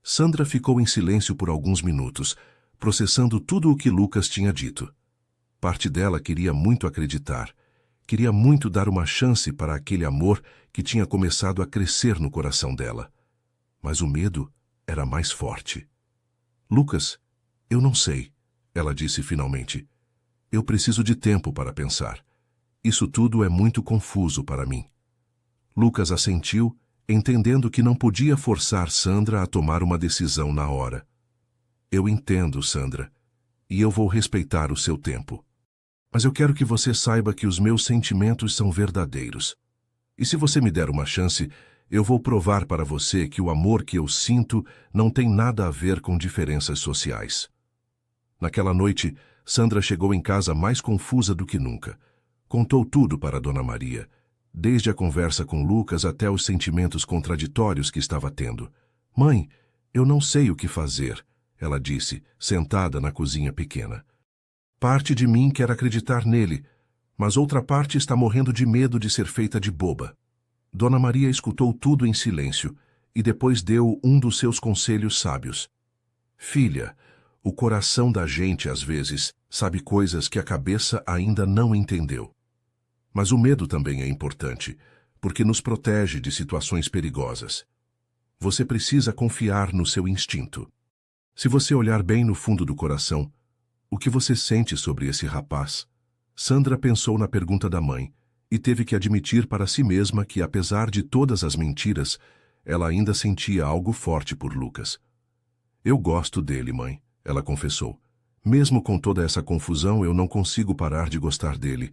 [SPEAKER 1] Sandra ficou em silêncio por alguns minutos, processando tudo o que Lucas tinha dito. Parte dela queria muito acreditar. Queria muito dar uma chance para aquele amor que tinha começado a crescer no coração dela. Mas o medo era mais forte. Lucas, eu não sei, ela disse finalmente. Eu preciso de tempo para pensar. Isso tudo é muito confuso para mim. Lucas assentiu, entendendo que não podia forçar Sandra a tomar uma decisão na hora. Eu entendo, Sandra, e eu vou respeitar o seu tempo. Mas eu quero que você saiba que os meus sentimentos são verdadeiros. E se você me der uma chance, eu vou provar para você que o amor que eu sinto não tem nada a ver com diferenças sociais. Naquela noite, Sandra chegou em casa mais confusa do que nunca. Contou tudo para Dona Maria, desde a conversa com Lucas até os sentimentos contraditórios que estava tendo. Mãe, eu não sei o que fazer, ela disse, sentada na cozinha pequena. Parte de mim quer acreditar nele, mas outra parte está morrendo de medo de ser feita de boba. Dona Maria escutou tudo em silêncio e depois deu um dos seus conselhos sábios. Filha, O coração da gente, às vezes, sabe coisas que a cabeça ainda não entendeu. Mas o medo também é importante, porque nos protege de situações perigosas. Você precisa confiar no seu instinto. Se você olhar bem no fundo do coração, o que você sente sobre esse rapaz? Sandra pensou na pergunta da mãe e teve que admitir para si mesma que, apesar de todas as mentiras, ela ainda sentia algo forte por Lucas. Eu gosto dele, mãe, ela confessou. Mesmo com toda essa confusão, eu não consigo parar de gostar dele.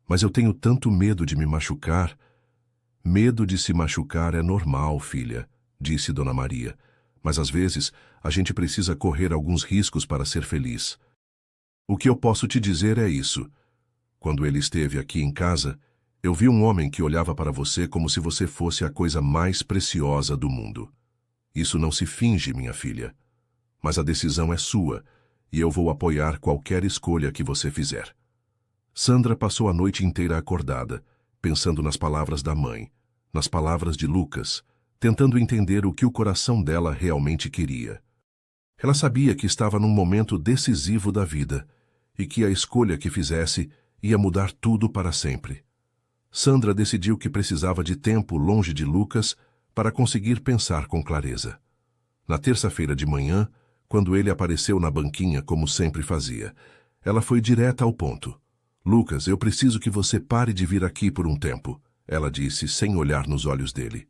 [SPEAKER 1] Mas eu tenho tanto medo de me machucar. Medo de se machucar é normal, filha, disse Dona Maria. Mas às vezes, a gente precisa correr alguns riscos para ser feliz. O que eu posso te dizer é isso. Quando ele esteve aqui em casa, eu vi um homem que olhava para você como se você fosse a coisa mais preciosa do mundo. Isso não se finge, minha filha. Mas a decisão é sua, e eu vou apoiar qualquer escolha que você fizer. Sandra passou a noite inteira acordada, pensando nas palavras da mãe, nas palavras de Lucas, tentando entender o que o coração dela realmente queria. Ela sabia que estava num momento decisivo da vida, e que a escolha que fizesse ia mudar tudo para sempre. Sandra decidiu que precisava de tempo longe de Lucas para conseguir pensar com clareza. Na terça-feira de manhã, quando ele apareceu na banquinha como sempre fazia, ela foi direta ao ponto. Lucas, eu preciso que você pare de vir aqui por um tempo, ela disse sem olhar nos olhos dele.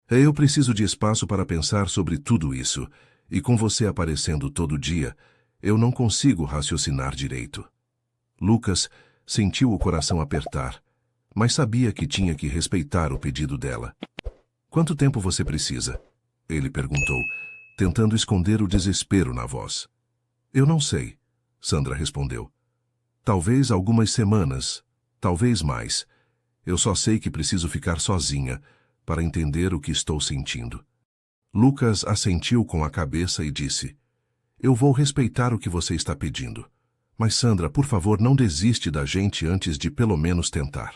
[SPEAKER 1] Eu preciso de espaço para pensar sobre tudo isso, e com você aparecendo todo dia, eu não consigo raciocinar direito. Lucas sentiu o coração apertar, mas sabia que tinha que respeitar o pedido dela. Quanto tempo você precisa? Ele perguntou, tentando esconder o desespero na voz. Eu não sei, Sandra respondeu. Talvez algumas semanas, talvez mais. Eu só sei que preciso ficar sozinha para entender o que estou sentindo. Lucas assentiu com a cabeça e disse, eu vou respeitar o que você está pedindo. Mas Sandra, por favor, não desiste da gente antes de pelo menos tentar.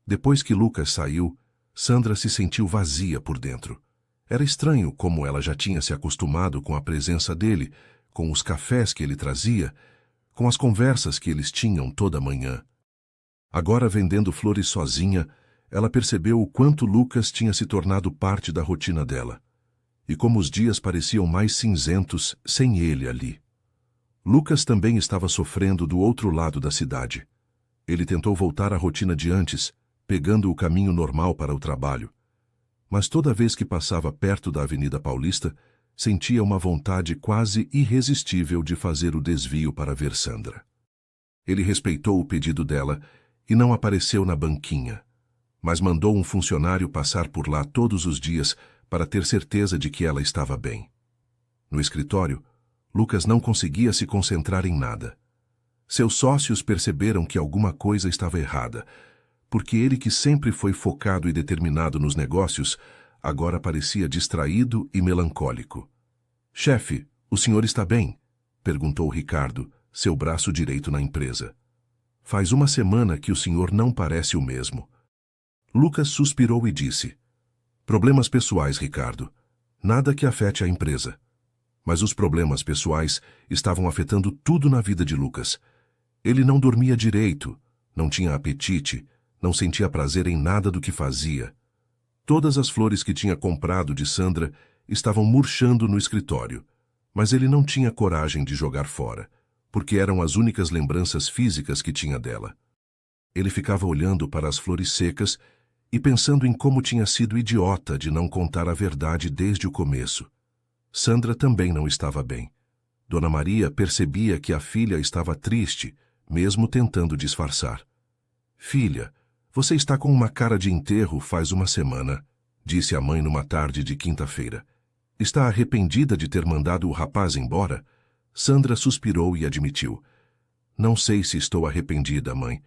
[SPEAKER 1] Depois que Lucas saiu, Sandra se sentiu vazia por dentro. Era estranho como ela já tinha se acostumado com a presença dele, com os cafés que ele trazia, com as conversas que eles tinham toda manhã. Agora, vendendo flores sozinha, ela percebeu o quanto Lucas tinha se tornado parte da rotina dela, e como os dias pareciam mais cinzentos sem ele ali. Lucas também estava sofrendo do outro lado da cidade. Ele tentou voltar à rotina de antes, pegando o caminho normal para o trabalho. Mas toda vez que passava perto da Avenida Paulista, sentia uma vontade quase irresistível de fazer o desvio para ver Sandra. Ele respeitou o pedido dela e não apareceu na banquinha, mas mandou um funcionário passar por lá todos os dias para ter certeza de que ela estava bem. No escritório, Lucas não conseguia se concentrar em nada. Seus sócios perceberam que alguma coisa estava errada, porque ele, que sempre foi focado e determinado nos negócios, agora parecia distraído e melancólico. Chefe, o senhor está bem? Perguntou Ricardo, seu braço direito na empresa. Faz uma semana que o senhor não parece o mesmo. Lucas suspirou e disse, problemas pessoais, Ricardo. Nada que afete a empresa. Mas os problemas pessoais estavam afetando tudo na vida de Lucas. Ele não dormia direito, não tinha apetite, não sentia prazer em nada do que fazia. Todas as flores que tinha comprado de Sandra estavam murchando no escritório, mas ele não tinha coragem de jogar fora, porque eram as únicas lembranças físicas que tinha dela. Ele ficava olhando para as flores secas e pensando em como tinha sido idiota de não contar a verdade desde o começo. Sandra também não estava bem. Dona Maria percebia que a filha estava triste, mesmo tentando disfarçar. Filha, você está com uma cara de enterro faz uma semana, disse a mãe numa tarde de quinta-feira. Está arrependida de ter mandado o rapaz embora? Sandra suspirou e admitiu. Não sei se estou arrependida, mãe,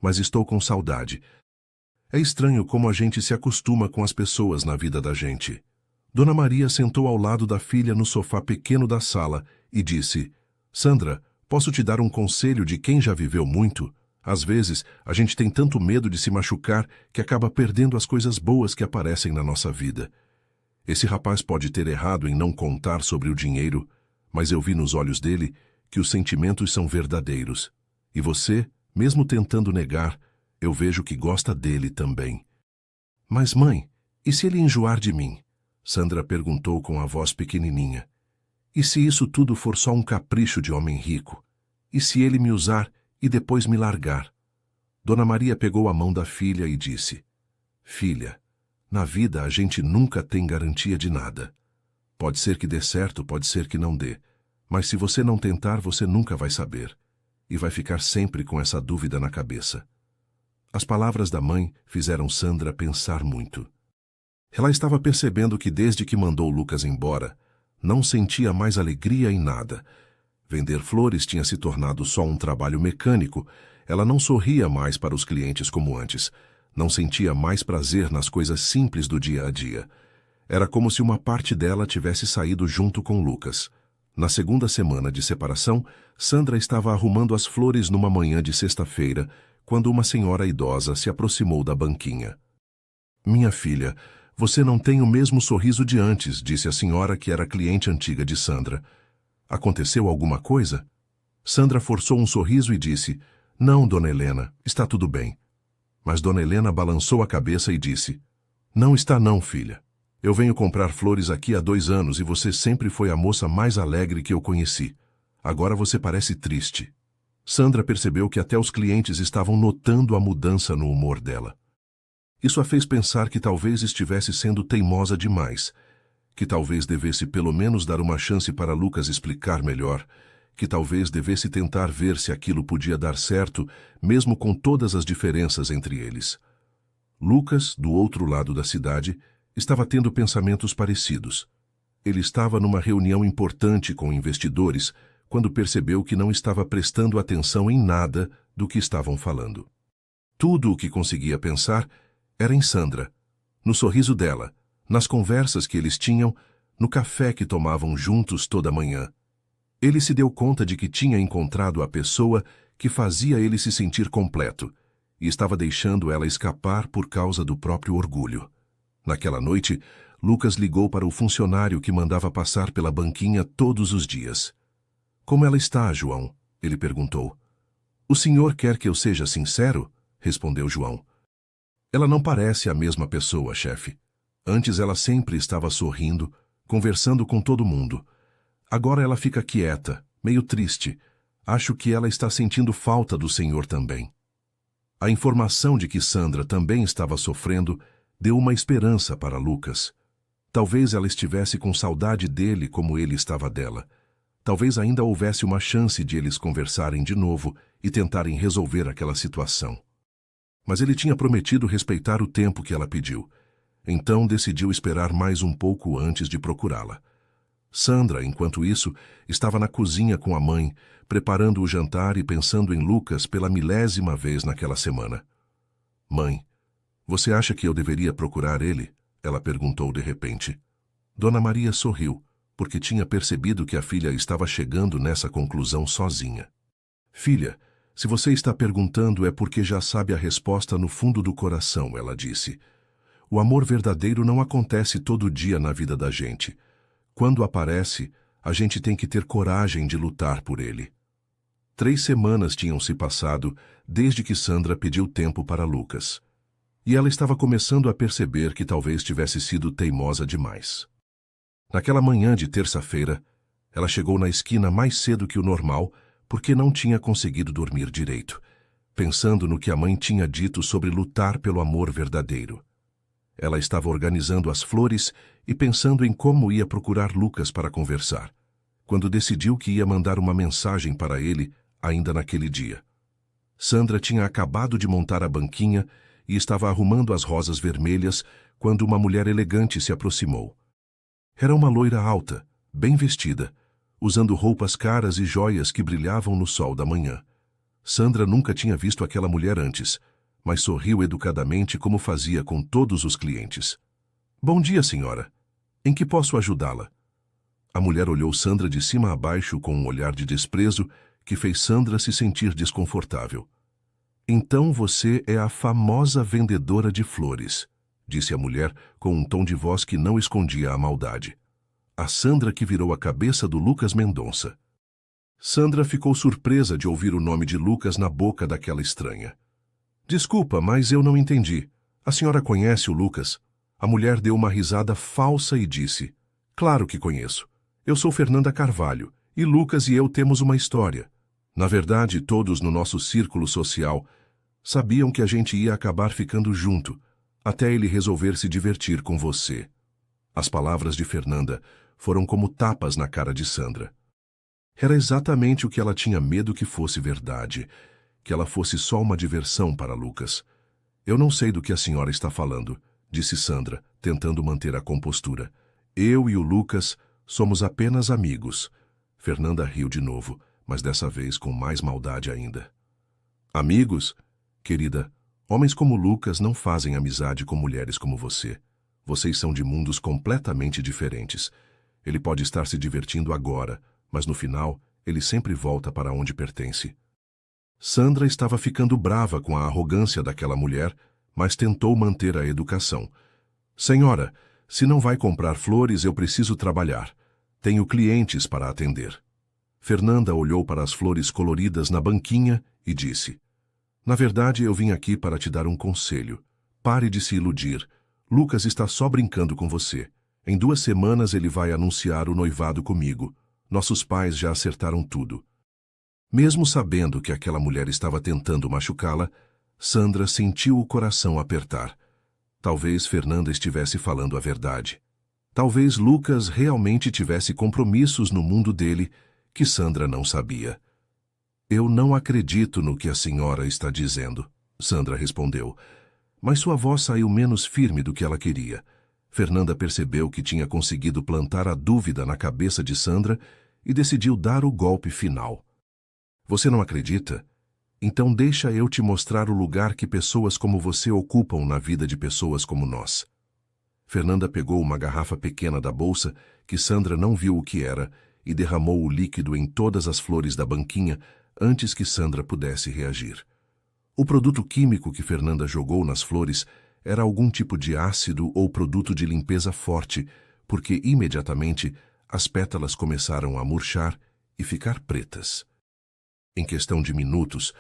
[SPEAKER 1] mas estou com saudade. É estranho como a gente se acostuma com as pessoas na vida da gente. Dona Maria sentou ao lado da filha no sofá pequeno da sala e disse, Sandra, posso te dar um conselho de quem já viveu muito? Às vezes, a gente tem tanto medo de se machucar que acaba perdendo as coisas boas que aparecem na nossa vida. Esse rapaz pode ter errado em não contar sobre o dinheiro, mas eu vi nos olhos dele que os sentimentos são verdadeiros. E você, mesmo tentando negar, eu vejo que gosta dele também. Mas, mãe, e se ele enjoar de mim? Sandra perguntou com a voz pequenininha. E se isso tudo for só um capricho de homem rico? E se ele me usar e depois me largar? Dona Maria pegou a mão da filha e disse: Filha, na vida a gente nunca tem garantia de nada. Pode ser que dê certo, pode ser que não dê. Mas se você não tentar, você nunca vai saber. E vai ficar sempre com essa dúvida na cabeça. As palavras da mãe fizeram Sandra pensar muito. Ela estava percebendo que desde que mandou Lucas embora, não sentia mais alegria em nada. Vender flores tinha se tornado só um trabalho mecânico. Ela não sorria mais para os clientes como antes. Não sentia mais prazer nas coisas simples do dia a dia. Era como se uma parte dela tivesse saído junto com Lucas. Na segunda semana de separação, Sandra estava arrumando as flores numa manhã de sexta-feira, quando uma senhora idosa se aproximou da banquinha. Minha filha, você não tem o mesmo sorriso de antes, disse a senhora que era cliente antiga de Sandra. Aconteceu alguma coisa? Sandra forçou um sorriso e disse: Não, dona Helena, está tudo bem. Mas dona Helena balançou a cabeça e disse: Não está não, filha. Eu venho comprar flores aqui há 2 anos e você sempre foi a moça mais alegre que eu conheci. Agora você parece triste. Sandra percebeu que até os clientes estavam notando a mudança no humor dela. Isso a fez pensar que talvez estivesse sendo teimosa demais, que talvez devesse pelo menos dar uma chance para Lucas explicar melhor, que talvez devesse tentar ver se aquilo podia dar certo, mesmo com todas as diferenças entre eles. Lucas, do outro lado da cidade, estava tendo pensamentos parecidos. Ele estava numa reunião importante com investidores quando percebeu que não estava prestando atenção em nada do que estavam falando. Tudo o que conseguia pensar era em Sandra, no sorriso dela, nas conversas que eles tinham, no café que tomavam juntos toda manhã. Ele se deu conta de que tinha encontrado a pessoa que fazia ele se sentir completo e estava deixando ela escapar por causa do próprio orgulho. Naquela noite, Lucas ligou para o funcionário que mandava passar pela banquinha todos os dias. Como ela está, João? Ele perguntou. O senhor quer que eu seja sincero? Respondeu João. Ela não parece a mesma pessoa, chefe. Antes ela sempre estava sorrindo, conversando com todo mundo. Agora ela fica quieta, meio triste. Acho que ela está sentindo falta do senhor também. A informação de que Sandra também estava sofrendo deu uma esperança para Lucas. Talvez ela estivesse com saudade dele como ele estava dela. Talvez ainda houvesse uma chance de eles conversarem de novo e tentarem resolver aquela situação. Mas ele tinha prometido respeitar o tempo que ela pediu. Então decidiu esperar mais um pouco antes de procurá-la. Sandra, enquanto isso, estava na cozinha com a mãe, preparando o jantar e pensando em Lucas pela 1000ª vez naquela semana. Mãe, você acha que eu deveria procurar ele? Ela perguntou de repente. Dona Maria sorriu, porque tinha percebido que a filha estava chegando nessa conclusão sozinha. Filha, se você está perguntando é porque já sabe a resposta no fundo do coração, ela disse. O amor verdadeiro não acontece todo dia na vida da gente. Quando aparece, a gente tem que ter coragem de lutar por ele. 3 semanas tinham se passado desde que Sandra pediu tempo para Lucas. E ela estava começando a perceber que talvez tivesse sido teimosa demais. Naquela manhã de terça-feira, ela chegou na esquina mais cedo que o normal porque não tinha conseguido dormir direito, pensando no que a mãe tinha dito sobre lutar pelo amor verdadeiro. Ela estava organizando as flores e pensando em como ia procurar Lucas para conversar, quando decidiu que ia mandar uma mensagem para ele ainda naquele dia. Sandra tinha acabado de montar a banquinha e estava arrumando as rosas vermelhas quando uma mulher elegante se aproximou. Era uma loira alta, bem vestida, usando roupas caras e joias que brilhavam no sol da manhã. Sandra nunca tinha visto aquela mulher antes, mas sorriu educadamente como fazia com todos os clientes. Bom dia, senhora. Em que posso ajudá-la? A mulher olhou Sandra de cima a baixo com um olhar de desprezo que fez Sandra se sentir desconfortável. Então você é a famosa vendedora de flores, disse a mulher com um tom de voz que não escondia a maldade. a Sandra que virou a cabeça do Lucas Mendonça. Sandra ficou surpresa de ouvir o nome de Lucas na boca daquela estranha. Desculpa, mas eu não entendi. A senhora conhece o Lucas? A mulher deu uma risada falsa e disse: Claro que conheço. Eu sou Fernanda Carvalho, e Lucas e eu temos uma história. Na verdade, todos no nosso círculo social sabiam que a gente ia acabar ficando junto, até ele resolver se divertir com você. As palavras de Fernanda foram como tapas na cara de Sandra. Era exatamente o que ela tinha medo que fosse verdade, que ela fosse só uma diversão para Lucas. Eu não sei do que a senhora está falando, disse Sandra, tentando manter a compostura. Eu e o Lucas somos apenas amigos. Fernanda riu de novo, mas dessa vez com mais maldade ainda. Amigos? Querida, homens como Lucas não fazem amizade com mulheres como você. Vocês são de mundos completamente diferentes. Ele pode estar se divertindo agora, mas no final, ele sempre volta para onde pertence. Sandra estava ficando brava com a arrogância daquela mulher, mas tentou manter a educação. Senhora, se não vai comprar flores, eu preciso trabalhar. Tenho clientes para atender. Fernanda olhou para as flores coloridas na banquinha e disse: Na verdade, eu vim aqui para te dar um conselho. Pare de se iludir. Lucas está só brincando com você. Em 2 semanas ele vai anunciar o noivado comigo. Nossos pais já acertaram tudo. Mesmo sabendo que aquela mulher estava tentando machucá-la, Sandra sentiu o coração apertar. Talvez Fernanda estivesse falando a verdade. Talvez Lucas realmente tivesse compromissos no mundo dele que Sandra não sabia. Eu não acredito no que a senhora está dizendo, Sandra respondeu, mas sua voz saiu menos firme do que ela queria. Fernanda percebeu que tinha conseguido plantar a dúvida na cabeça de Sandra e decidiu dar o golpe final. Você não acredita? Então deixa eu te mostrar o lugar que pessoas como você ocupam na vida de pessoas como nós. Fernanda pegou uma garrafa pequena da bolsa, que Sandra não viu o que era, e derramou o líquido em todas as flores da banquinha antes que Sandra pudesse reagir. O produto químico que Fernanda jogou nas flores era algum tipo de ácido ou produto de limpeza forte, porque imediatamente as pétalas começaram a murchar e ficar pretas. Em questão de minutos,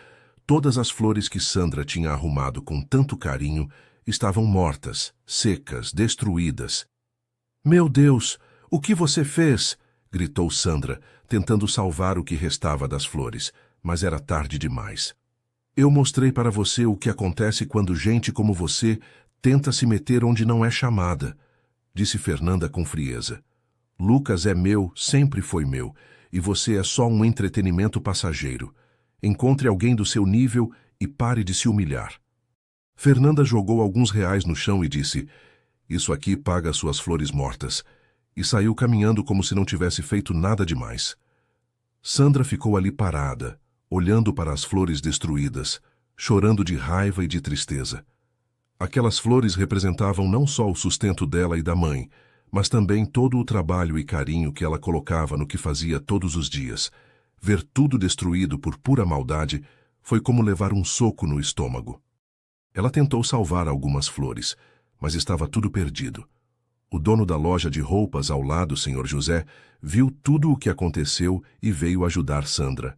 [SPEAKER 1] todas as flores que Sandra tinha arrumado com tanto carinho estavam mortas, secas, destruídas. Meu Deus, o que você fez? Gritou Sandra, tentando salvar o que restava das flores, mas era tarde demais. Eu mostrei para você o que acontece quando gente como você tenta se meter onde não é chamada, disse Fernanda com frieza. Lucas é meu, sempre foi meu, e você é só um entretenimento passageiro. Encontre alguém do seu nível e pare de se humilhar. Fernanda jogou alguns reais no chão e disse: Isso aqui paga suas flores mortas, e saiu caminhando como se não tivesse feito nada demais. Sandra ficou ali parada, olhando para as flores destruídas, chorando de raiva e de tristeza. Aquelas flores representavam não só o sustento dela e da mãe, mas também todo o trabalho e carinho que ela colocava no que fazia todos os dias. Ver tudo destruído por pura maldade foi como levar um soco no estômago. Ela tentou salvar algumas flores, mas estava tudo perdido. O dono da loja de roupas ao lado, Sr. José, viu tudo o que aconteceu e veio ajudar Sandra.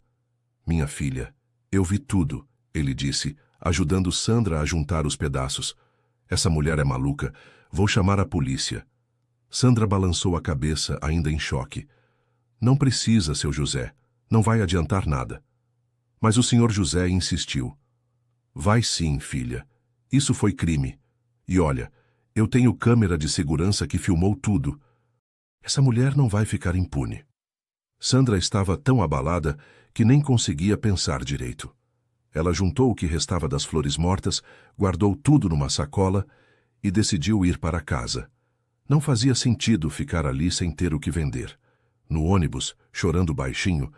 [SPEAKER 1] Minha filha, eu vi tudo, ele disse, ajudando Sandra a juntar os pedaços. Essa mulher é maluca, vou chamar a polícia. Sandra balançou a cabeça, ainda em choque. Não precisa, seu José, não vai adiantar nada. Mas o Sr. José insistiu. Vai sim, filha. Isso foi crime. E olha, eu tenho câmera de segurança que filmou tudo. Essa mulher não vai ficar impune. Sandra estava tão abalada que nem conseguia pensar direito. Ela juntou o que restava das flores mortas, guardou tudo numa sacola e decidiu ir para casa. Não fazia sentido ficar ali sem ter o que vender. No ônibus, chorando baixinho,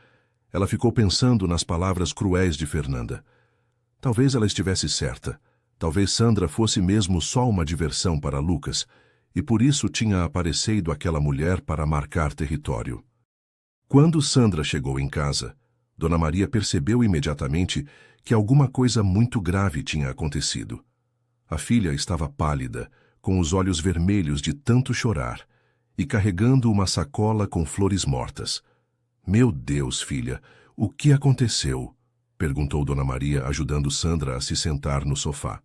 [SPEAKER 1] ela ficou pensando nas palavras cruéis de Fernanda. Talvez ela estivesse certa. Talvez Sandra fosse mesmo só uma diversão para Lucas, e por isso tinha aparecido aquela mulher para marcar território. Quando Sandra chegou em casa, Dona Maria percebeu imediatamente que alguma coisa muito grave tinha acontecido. A filha estava pálida, com os olhos vermelhos de tanto chorar, e carregando uma sacola com flores mortas. Meu Deus, filha, o que aconteceu? Perguntou Dona Maria, ajudando Sandra a se sentar no sofá.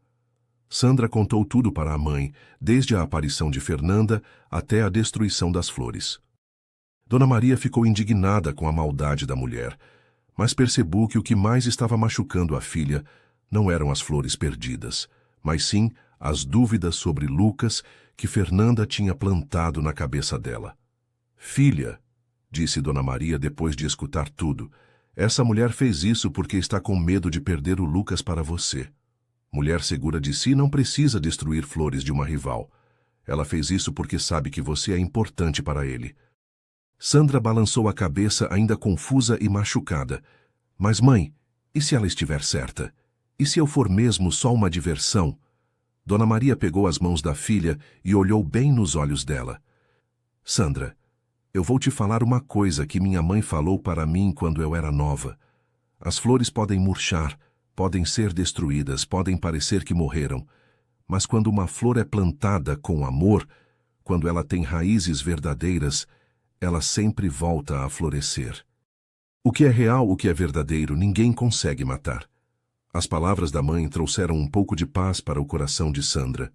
[SPEAKER 1] Sandra contou tudo para a mãe, desde a aparição de Fernanda até a destruição das flores. Dona Maria ficou indignada com a maldade da mulher, mas percebeu que o que mais estava machucando a filha não eram as flores perdidas, mas sim as dúvidas sobre Lucas que Fernanda tinha plantado na cabeça dela. Filha, disse Dona Maria depois de escutar tudo, essa mulher fez isso porque está com medo de perder o Lucas para você. Mulher segura de si não precisa destruir flores de uma rival. Ela fez isso porque sabe que você é importante para ele. Sandra balançou a cabeça ainda confusa e machucada. Mas mãe, e se ela estiver certa? E se eu for mesmo só uma diversão? Dona Maria pegou as mãos da filha e olhou bem nos olhos dela. Sandra, eu vou te falar uma coisa que minha mãe falou para mim quando eu era nova. As flores podem murchar, podem ser destruídas, podem parecer que morreram. Mas quando uma flor é plantada com amor, quando ela tem raízes verdadeiras, ela sempre volta a florescer. O que é real, o que é verdadeiro, ninguém consegue matar. As palavras da mãe trouxeram um pouco de paz para o coração de Sandra.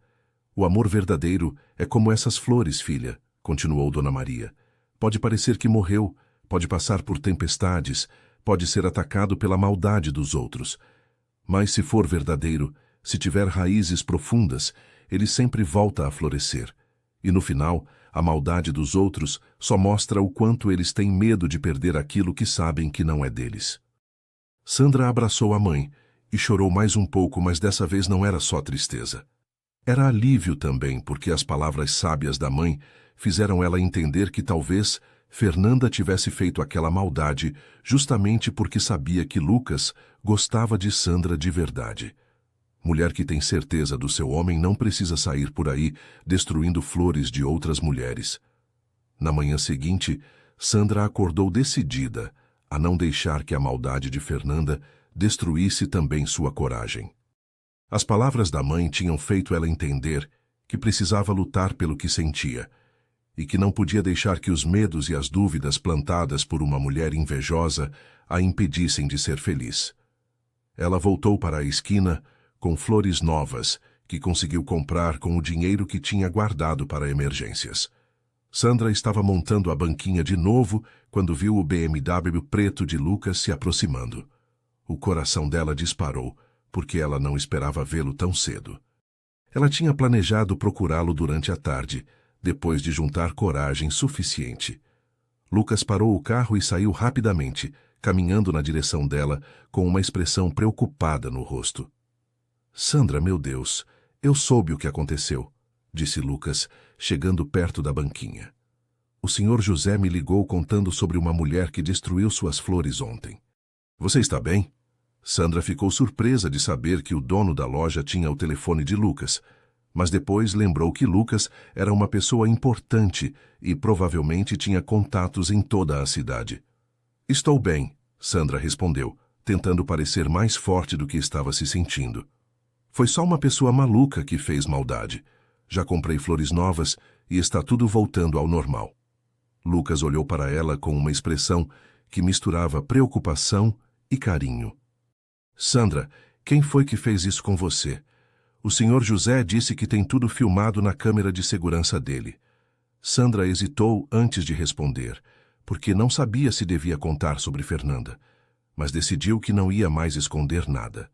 [SPEAKER 1] O amor verdadeiro é como essas flores, filha, continuou Dona Maria. Pode parecer que morreu, pode passar por tempestades, pode ser atacado pela maldade dos outros. Mas se for verdadeiro, se tiver raízes profundas, ele sempre volta a florescer. E no final, a maldade dos outros só mostra o quanto eles têm medo de perder aquilo que sabem que não é deles. Sandra abraçou a mãe e chorou mais um pouco, mas dessa vez não era só tristeza. Era alívio também, porque as palavras sábias da mãe fizeram ela entender que talvez Fernanda tivesse feito aquela maldade justamente porque sabia que Lucas gostava de Sandra de verdade. Mulher que tem certeza do seu homem não precisa sair por aí destruindo flores de outras mulheres. Na manhã seguinte, Sandra acordou decidida a não deixar que a maldade de Fernanda destruísse também sua coragem. As palavras da mãe tinham feito ela entender que precisava lutar pelo que sentia e que não podia deixar que os medos e as dúvidas plantadas por uma mulher invejosa a impedissem de ser feliz. Ela voltou para a esquina com flores novas que conseguiu comprar com o dinheiro que tinha guardado para emergências. Sandra estava montando a banquinha de novo quando viu o BMW preto de Lucas se aproximando. O coração dela disparou, porque ela não esperava vê-lo tão cedo. Ela tinha planejado procurá-lo durante a tarde, depois de juntar coragem suficiente. Lucas parou o carro e saiu rapidamente, caminhando na direção dela com uma expressão preocupada no rosto. Sandra, meu Deus, eu soube o que aconteceu, disse Lucas, chegando perto da banquinha. O senhor José me ligou contando sobre uma mulher que destruiu suas flores ontem. Você está bem? Sandra ficou surpresa de saber que o dono da loja tinha o telefone de Lucas, mas depois lembrou que Lucas era uma pessoa importante e provavelmente tinha contatos em toda a cidade. Estou bem, Sandra respondeu, tentando parecer mais forte do que estava se sentindo. Foi só uma pessoa maluca que fez maldade. Já comprei flores novas e está tudo voltando ao normal. Lucas olhou para ela com uma expressão que misturava preocupação e carinho. Sandra, quem foi que fez isso com você? O senhor José disse que tem tudo filmado na câmera de segurança dele. Sandra hesitou antes de responder, porque não sabia se devia contar sobre Fernanda, mas decidiu que não ia mais esconder nada.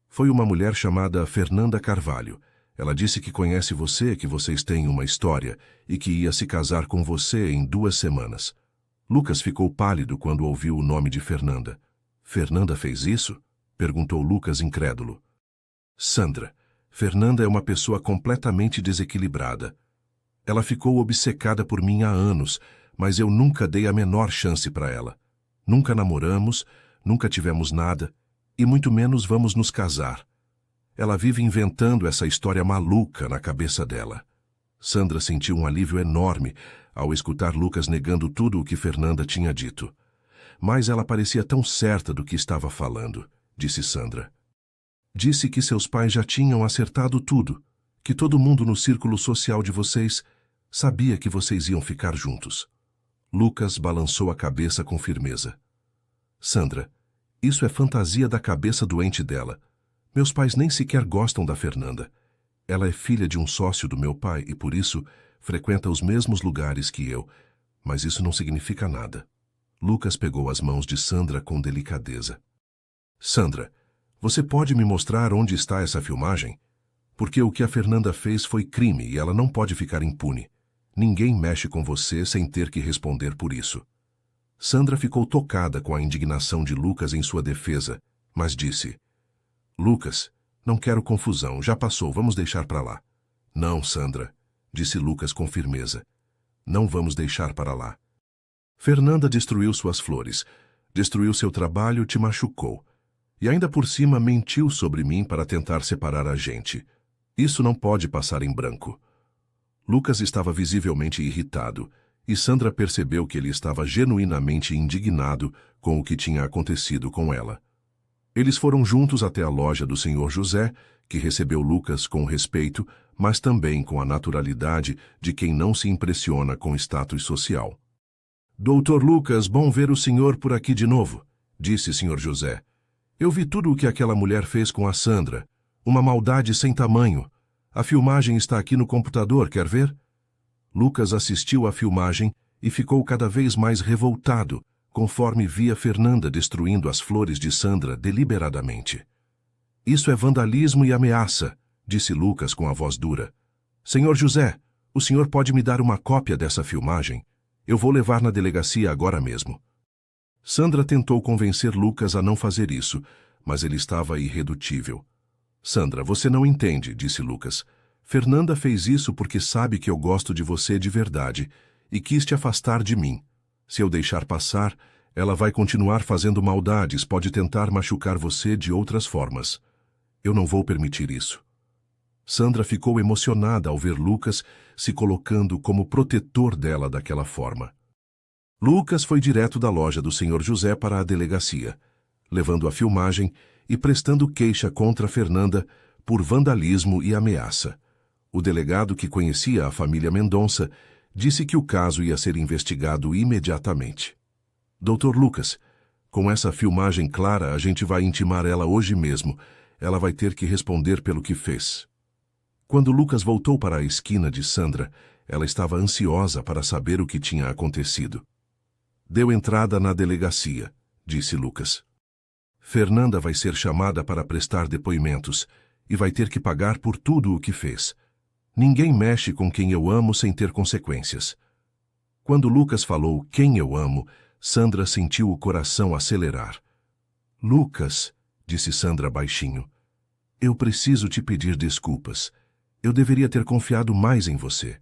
[SPEAKER 1] Foi uma mulher chamada Fernanda Carvalho. Ela disse que conhece você, que vocês têm uma história e que ia se casar com você em 2 semanas. Lucas ficou pálido quando ouviu o nome de Fernanda. Fernanda fez isso? Perguntou Lucas incrédulo. Sandra, Fernanda é uma pessoa completamente desequilibrada. Ela ficou obcecada por mim há anos, mas eu nunca dei a menor chance para ela. Nunca namoramos, nunca tivemos nada, e muito menos vamos nos casar. Ela vive inventando essa história maluca na cabeça dela. Sandra sentiu um alívio enorme ao escutar Lucas negando tudo o que Fernanda tinha dito. Mas ela parecia tão certa do que estava falando, disse Sandra. Disse que seus pais já tinham acertado tudo, que todo mundo no círculo social de vocês Sabia que vocês iam ficar juntos. Lucas balançou a cabeça com firmeza. Sandra, isso é fantasia da cabeça doente dela. Meus pais nem sequer gostam da Fernanda. Ela é filha de um sócio do meu pai e, por isso, frequenta os mesmos lugares que eu, mas isso não significa nada. Lucas pegou as mãos de Sandra com delicadeza. Sandra, você pode me mostrar onde está essa filmagem? Porque o que a Fernanda fez foi crime e ela não pode ficar impune. Ninguém mexe com você sem ter que responder por isso. Sandra ficou tocada com a indignação de Lucas em sua defesa, mas disse: Lucas, não quero confusão, já passou, vamos deixar para lá. Não, Sandra, disse Lucas com firmeza. Não vamos deixar para lá. Fernanda destruiu suas flores, destruiu seu trabalho, te machucou. E ainda por cima mentiu sobre mim para tentar separar a gente. Isso não pode passar em branco. Lucas estava visivelmente irritado, e Sandra percebeu que ele estava genuinamente indignado com o que tinha acontecido com ela. Eles foram juntos até a loja do Sr. José, que recebeu Lucas com respeito, mas também com a naturalidade de quem não se impressiona com status social. Doutor Lucas, bom ver o senhor por aqui de novo, disse Sr. José. Eu vi tudo o que aquela mulher fez com a Sandra. Uma maldade sem tamanho. A filmagem está aqui no computador, quer ver? Lucas assistiu à filmagem e ficou cada vez mais revoltado, conforme via Fernanda destruindo as flores de Sandra deliberadamente. Isso é vandalismo e ameaça, disse Lucas com a voz dura. Senhor José, o senhor pode me dar uma cópia dessa filmagem? Eu vou levar na delegacia agora mesmo. Sandra tentou convencer Lucas a não fazer isso, mas ele estava irredutível. Sandra, você não entende, disse Lucas. Fernanda fez isso porque sabe que eu gosto de você de verdade e quis te afastar de mim. Se eu deixar passar, ela vai continuar fazendo maldades, pode tentar machucar você de outras formas. Eu não vou permitir isso. Sandra ficou emocionada ao ver Lucas se colocando como protetor dela daquela forma. Lucas foi direto da loja do Sr. José para a delegacia, levando a filmagem e prestando queixa contra Fernanda por vandalismo e ameaça. O delegado, que conhecia a família Mendonça, disse que o caso ia ser investigado imediatamente. Doutor Lucas, com essa filmagem clara, a gente vai intimar ela hoje mesmo. Ela vai ter que responder pelo que fez. Quando Lucas voltou para a esquina de Sandra, ela estava ansiosa para saber o que tinha acontecido. Deu entrada na delegacia, disse Lucas. Fernanda vai ser chamada para prestar depoimentos e vai ter que pagar por tudo o que fez. Ninguém mexe com quem eu amo sem ter consequências. Quando Lucas falou quem eu amo, Sandra sentiu o coração acelerar. Lucas, disse Sandra baixinho, eu preciso te pedir desculpas. Eu deveria ter confiado mais em você.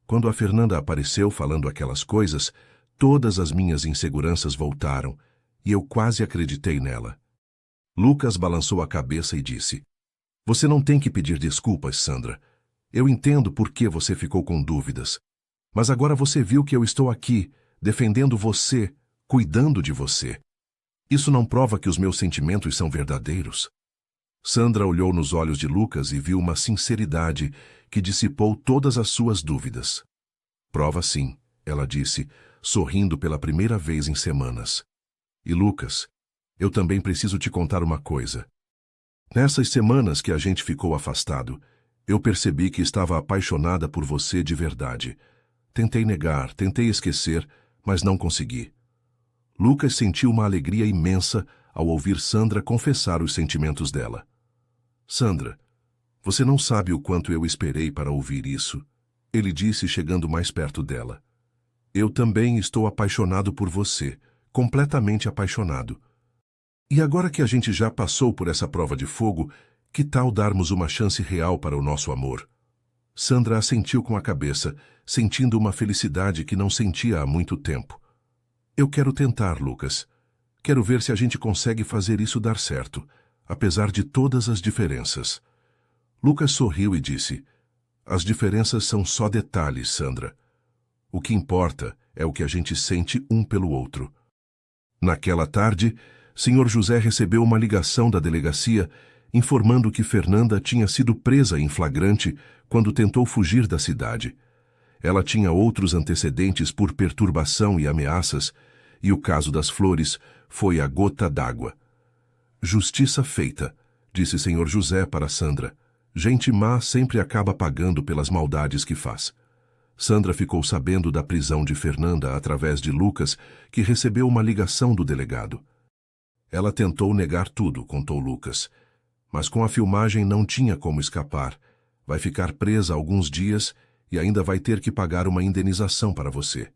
[SPEAKER 1] Quando a Fernanda apareceu falando aquelas coisas, todas as minhas inseguranças voltaram e eu quase acreditei nela. Lucas balançou a cabeça e disse: Você não tem que pedir desculpas, Sandra. Eu entendo por que você ficou com dúvidas. Mas agora você viu que eu estou aqui, defendendo você, cuidando de você. Isso não prova que os meus sentimentos são verdadeiros? Sandra olhou nos olhos de Lucas e viu uma sinceridade que dissipou todas as suas dúvidas. Prova sim, ela disse, sorrindo pela primeira vez em semanas. E Lucas, eu também preciso te contar uma coisa. Nessas semanas que a gente ficou afastado, eu percebi que estava apaixonada por você de verdade. Tentei negar, tentei esquecer, mas não consegui. Lucas sentiu uma alegria imensa ao ouvir Sandra confessar os sentimentos dela. Sandra, você não sabe o quanto eu esperei para ouvir isso, ele disse chegando mais perto dela. Eu também estou apaixonado por você, completamente apaixonado. E agora que a gente já passou por essa prova de fogo, que tal darmos uma chance real para o nosso amor? Sandra assentiu com a cabeça, sentindo uma felicidade que não sentia há muito tempo. Eu quero tentar, Lucas. Quero ver se a gente consegue fazer isso dar certo, apesar de todas as diferenças. Lucas sorriu e disse: As diferenças são só detalhes, Sandra. O que importa é o que a gente sente um pelo outro. Naquela tarde, Sr. José recebeu uma ligação da delegacia informando que Fernanda tinha sido presa em flagrante quando tentou fugir da cidade. Ela tinha outros antecedentes por perturbação e ameaças, e o caso das flores foi a gota d'água. Justiça feita, disse senhor José para Sandra. Gente má sempre acaba pagando pelas maldades que faz. Sandra ficou sabendo da prisão de Fernanda através de Lucas, que recebeu uma ligação do delegado. Ela tentou negar tudo, contou Lucas. Mas com a filmagem não tinha como escapar. Vai ficar presa alguns dias e ainda vai ter que pagar uma indenização para você.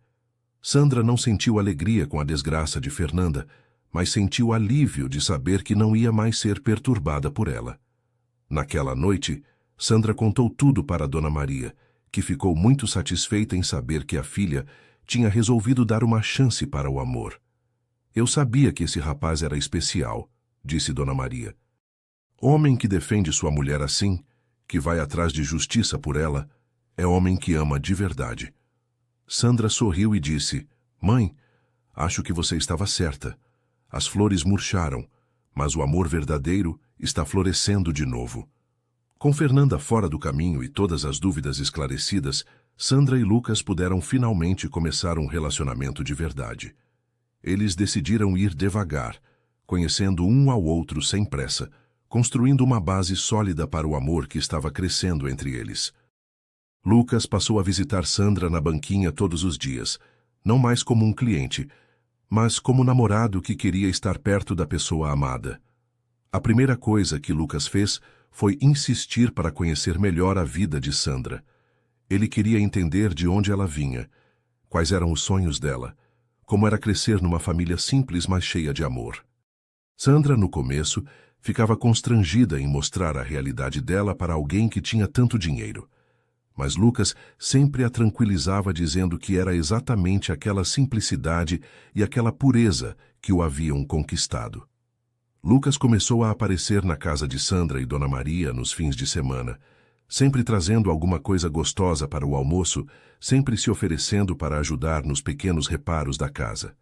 [SPEAKER 1] Sandra não sentiu alegria com a desgraça de Fernanda, mas sentiu alívio de saber que não ia mais ser perturbada por ela. Naquela noite, Sandra contou tudo para Dona Maria, que ficou muito satisfeita em saber que a filha tinha resolvido dar uma chance para o amor. Eu sabia que esse rapaz era especial, disse Dona Maria. Homem que defende sua mulher assim, que vai atrás de justiça por ela, é homem que ama de verdade. Sandra sorriu e disse, Mãe, acho que você estava certa. As flores murcharam, mas o amor verdadeiro está florescendo de novo. Com Fernanda fora do caminho e todas as dúvidas esclarecidas, Sandra e Lucas puderam finalmente começar um relacionamento de verdade. Eles decidiram ir devagar, conhecendo um ao outro sem pressa, construindo uma base sólida para o amor que estava crescendo entre eles. Lucas passou a visitar Sandra na banquinha todos os dias, não mais como um cliente, mas como namorado que queria estar perto da pessoa amada. A primeira coisa que Lucas fez foi insistir para conhecer melhor a vida de Sandra. Ele queria entender de onde ela vinha, quais eram os sonhos dela, como era crescer numa família simples, mas cheia de amor. Sandra, no começo, ficava constrangida em mostrar a realidade dela para alguém que tinha tanto dinheiro. Mas Lucas sempre a tranquilizava dizendo que era exatamente aquela simplicidade e aquela pureza que o haviam conquistado. Lucas começou a aparecer na casa de Sandra e Dona Maria nos fins de semana, sempre trazendo alguma coisa gostosa para o almoço, sempre se oferecendo para ajudar nos pequenos reparos da casa.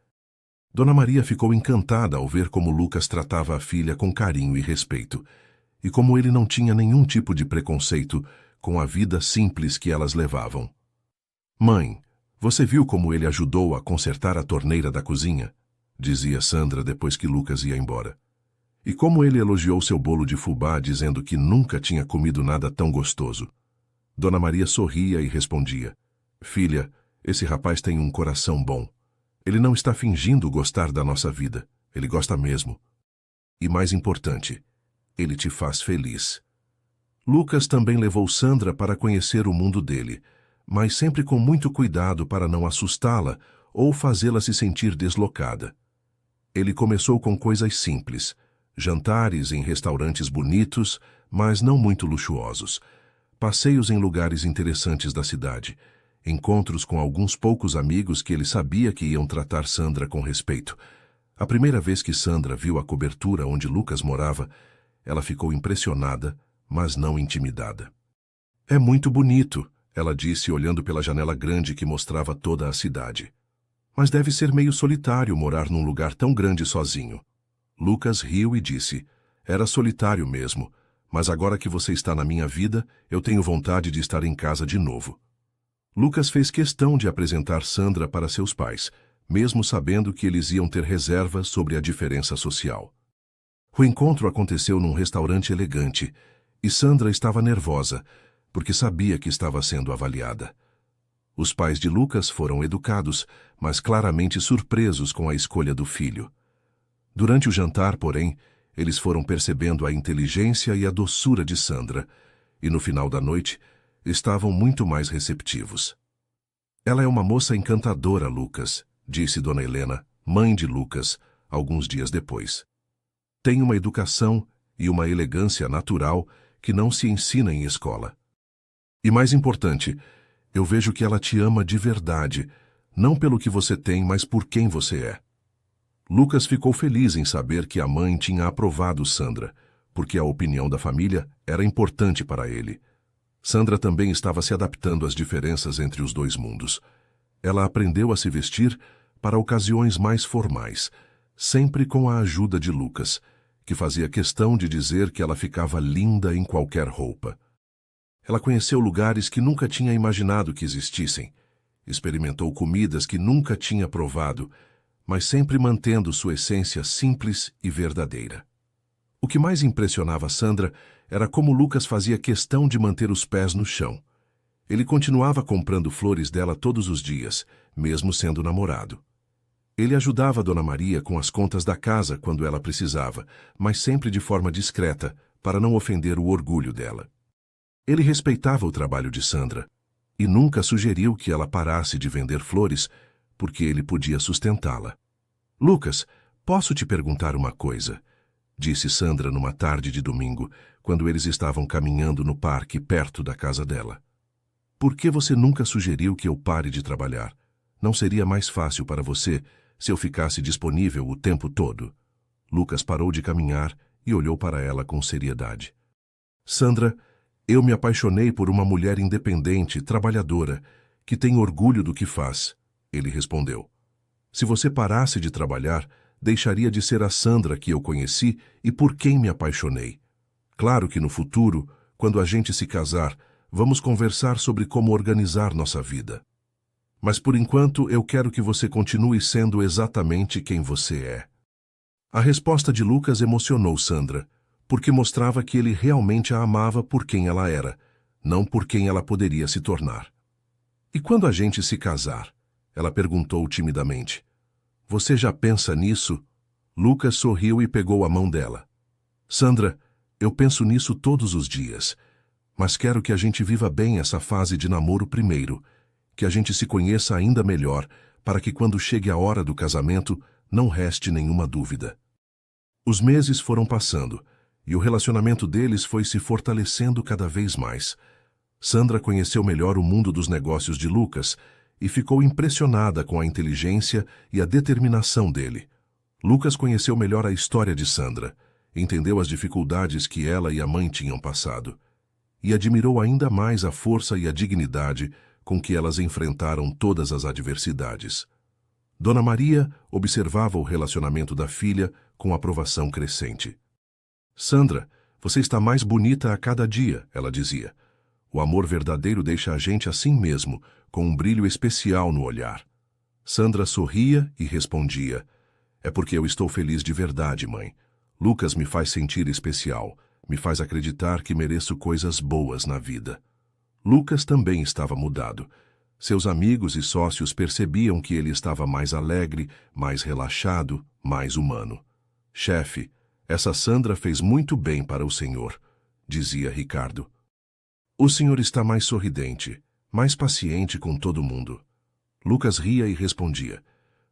[SPEAKER 1] Dona Maria ficou encantada ao ver como Lucas tratava a filha com carinho e respeito, e como ele não tinha nenhum tipo de preconceito com a vida simples que elas levavam. Mãe, você viu como ele ajudou a consertar a torneira da cozinha? Dizia Sandra depois que Lucas ia embora. E como ele elogiou seu bolo de fubá, dizendo que nunca tinha comido nada tão gostoso. Dona Maria sorria e respondia, Filha, esse rapaz tem um coração bom. Ele não está fingindo gostar da nossa vida, ele gosta mesmo. E mais importante, ele te faz feliz. Lucas também levou Sandra para conhecer o mundo dele, mas sempre com muito cuidado para não assustá-la ou fazê-la se sentir deslocada. Ele começou com coisas simples, jantares em restaurantes bonitos, mas não muito luxuosos, passeios em lugares interessantes da cidade, encontros com alguns poucos amigos que ele sabia que iam tratar Sandra com respeito. A primeira vez que Sandra viu a cobertura onde Lucas morava, ela ficou impressionada, mas não intimidada. É muito bonito, ela disse olhando pela janela grande que mostrava toda a cidade. Mas deve ser meio solitário morar num lugar tão grande sozinho. Lucas riu e disse, era solitário mesmo, mas agora que você está na minha vida, eu tenho vontade de estar em casa de novo. Lucas fez questão de apresentar Sandra para seus pais, mesmo sabendo que eles iam ter reservas sobre a diferença social. O encontro aconteceu num restaurante elegante, e Sandra estava nervosa, porque sabia que estava sendo avaliada. Os pais de Lucas foram educados, mas claramente surpresos com a escolha do filho. Durante o jantar, porém, eles foram percebendo a inteligência e a doçura de Sandra, e no final da noite, estavam muito mais receptivos. Ela é uma moça encantadora, Lucas, disse Dona Helena, mãe de Lucas, alguns dias depois. Tem uma educação e uma elegância natural que não se ensina em escola. E mais importante, eu vejo que ela te ama de verdade, não pelo que você tem, mas por quem você é. Lucas ficou feliz em saber que a mãe tinha aprovado Sandra, porque a opinião da família era importante para ele. Sandra também estava se adaptando às diferenças entre os dois mundos. Ela aprendeu a se vestir para ocasiões mais formais, sempre com a ajuda de Lucas, que fazia questão de dizer que ela ficava linda em qualquer roupa. Ela conheceu lugares que nunca tinha imaginado que existissem. Experimentou comidas que nunca tinha provado, mas sempre mantendo sua essência simples e verdadeira. O que mais impressionava Sandra era como Lucas fazia questão de manter os pés no chão. Ele continuava comprando flores dela todos os dias, mesmo sendo namorado. Ele ajudava Dona Maria com as contas da casa quando ela precisava, mas sempre de forma discreta, para não ofender o orgulho dela. Ele respeitava o trabalho de Sandra e nunca sugeriu que ela parasse de vender flores, porque ele podia sustentá-la. Lucas, posso te perguntar uma coisa? Disse Sandra numa tarde de domingo, quando eles estavam caminhando no parque perto da casa dela. Por que você nunca sugeriu que eu pare de trabalhar? Não seria mais fácil para você se eu ficasse disponível o tempo todo? Lucas parou de caminhar e olhou para ela com seriedade. Sandra, eu me apaixonei por uma mulher independente, trabalhadora, que tem orgulho do que faz, ele respondeu. Se você parasse de trabalhar, deixaria de ser a Sandra que eu conheci e por quem me apaixonei. Claro que no futuro, quando a gente se casar, vamos conversar sobre como organizar nossa vida. Mas por enquanto eu quero que você continue sendo exatamente quem você é. A resposta de Lucas emocionou Sandra, porque mostrava que ele realmente a amava por quem ela era, não por quem ela poderia se tornar. E quando a gente se casar? Ela perguntou timidamente. Você já pensa nisso? Lucas sorriu e pegou a mão dela. Sandra, eu penso nisso todos os dias, mas quero que a gente viva bem essa fase de namoro primeiro, que a gente se conheça ainda melhor, para que quando chegue a hora do casamento, não reste nenhuma dúvida. Os meses foram passando, e o relacionamento deles foi se fortalecendo cada vez mais. Sandra conheceu melhor o mundo dos negócios de Lucas e ficou impressionada com a inteligência e a determinação dele. Lucas conheceu melhor a história de Sandra, entendeu as dificuldades que ela e a mãe tinham passado, e admirou ainda mais a força e a dignidade com que elas enfrentaram todas as adversidades. Dona Maria observava o relacionamento da filha com aprovação crescente. Sandra, você está mais bonita a cada dia, ela dizia. O amor verdadeiro deixa a gente assim mesmo, com um brilho especial no olhar. Sandra sorria e respondia, é porque eu estou feliz de verdade, mãe. Lucas me faz sentir especial, me faz acreditar que mereço coisas boas na vida. Lucas também estava mudado. Seus amigos e sócios percebiam que ele estava mais alegre, mais relaxado, mais humano. Chefe, essa Sandra fez muito bem para o senhor, dizia Ricardo. O senhor está mais sorridente, mais paciente com todo mundo. Lucas ria e respondia,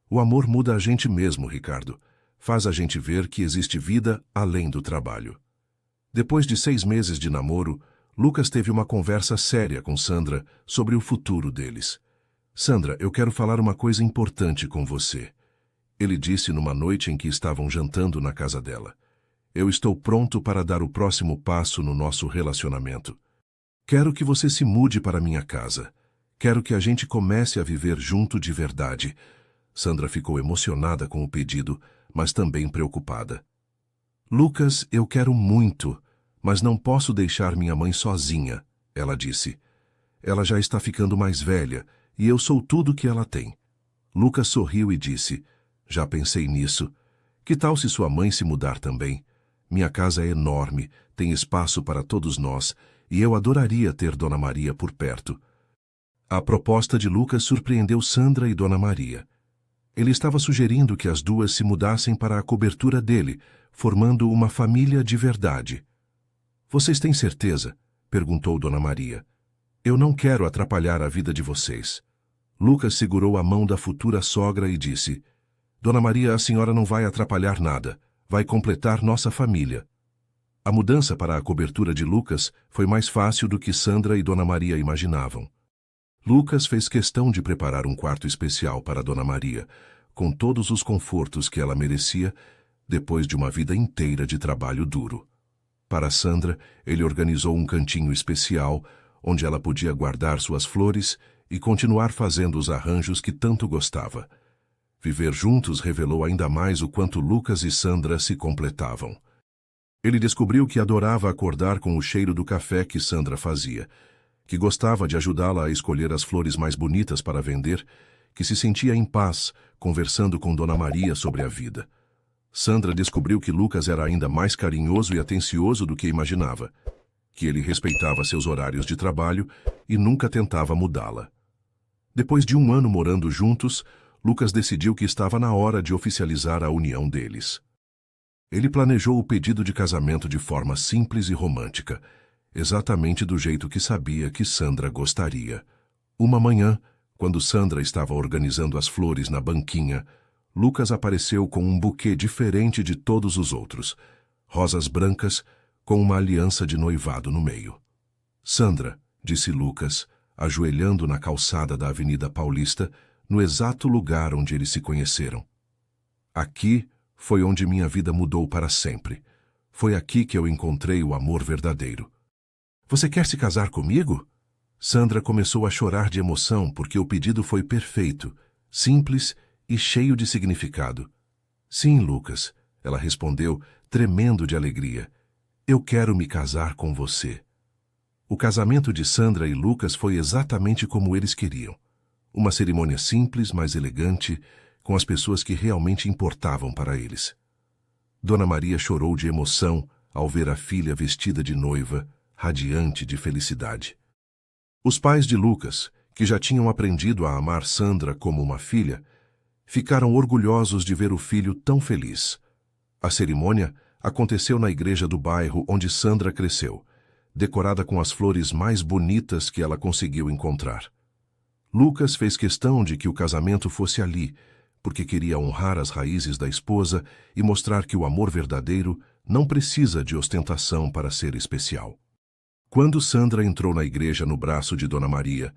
[SPEAKER 1] o amor muda a gente mesmo, Ricardo. Faz a gente ver que existe vida além do trabalho. Depois de 6 meses de namoro, Lucas teve uma conversa séria com Sandra sobre o futuro deles. Sandra, eu quero falar uma coisa importante com você. Ele disse numa noite em que estavam jantando na casa dela. Eu estou pronto para dar o próximo passo no nosso relacionamento. Quero que você se mude para minha casa. Quero que a gente comece a viver junto de verdade. Sandra ficou emocionada com o pedido, mas também preocupada. Lucas, eu quero muito, mas não posso deixar minha mãe sozinha, ela disse. Ela já está ficando mais velha, e eu sou tudo que ela tem. Lucas sorriu e disse, já pensei nisso. Que tal se sua mãe se mudar também? Minha casa é enorme, tem espaço para todos nós, e eu adoraria ter Dona Maria por perto. A proposta de Lucas surpreendeu Sandra e Dona Maria. Ele estava sugerindo que as duas se mudassem para a cobertura dele, formando uma família de verdade. Vocês têm certeza? Perguntou Dona Maria. Eu não quero atrapalhar a vida de vocês. Lucas segurou a mão da futura sogra e disse, Dona Maria, a senhora não vai atrapalhar nada, vai completar nossa família. A mudança para a cobertura de Lucas foi mais fácil do que Sandra e Dona Maria imaginavam. Lucas fez questão de preparar um quarto especial para Dona Maria, com todos os confortos que ela merecia depois de uma vida inteira de trabalho duro. Para Sandra, ele organizou um cantinho especial, onde ela podia guardar suas flores e continuar fazendo os arranjos que tanto gostava. Viver juntos revelou ainda mais o quanto Lucas e Sandra se completavam. Ele descobriu que adorava acordar com o cheiro do café que Sandra fazia, que gostava de ajudá-la a escolher as flores mais bonitas para vender, que se sentia em paz conversando com Dona Maria sobre a vida. Sandra descobriu que Lucas era ainda mais carinhoso e atencioso do que imaginava, que ele respeitava seus horários de trabalho e nunca tentava mudá-la. Depois de 1 ano morando juntos, Lucas decidiu que estava na hora de oficializar a união deles. Ele planejou o pedido de casamento de forma simples e romântica, exatamente do jeito que sabia que Sandra gostaria. Uma manhã, quando Sandra estava organizando as flores na banquinha, Lucas apareceu com um buquê diferente de todos os outros, rosas brancas com uma aliança de noivado no meio. Sandra, disse Lucas, ajoelhando na calçada da Avenida Paulista, no exato lugar onde eles se conheceram. Aqui foi onde minha vida mudou para sempre. Foi aqui que eu encontrei o amor verdadeiro. Você quer se casar comigo? Sandra começou a chorar de emoção porque o pedido foi perfeito, simples e cheio de significado. Sim, Lucas, ela respondeu, tremendo de alegria. Eu quero me casar com você. O casamento de Sandra e Lucas foi exatamente como eles queriam. Uma cerimônia simples, mas elegante, com as pessoas que realmente importavam para eles. Dona Maria chorou de emoção ao ver a filha vestida de noiva, radiante de felicidade. Os pais de Lucas, que já tinham aprendido a amar Sandra como uma filha, ficaram orgulhosos de ver o filho tão feliz. A cerimônia aconteceu na igreja do bairro onde Sandra cresceu, decorada com as flores mais bonitas que ela conseguiu encontrar. Lucas fez questão de que o casamento fosse ali, porque queria honrar as raízes da esposa e mostrar que o amor verdadeiro não precisa de ostentação para ser especial. Quando Sandra entrou na igreja no braço de Dona Maria,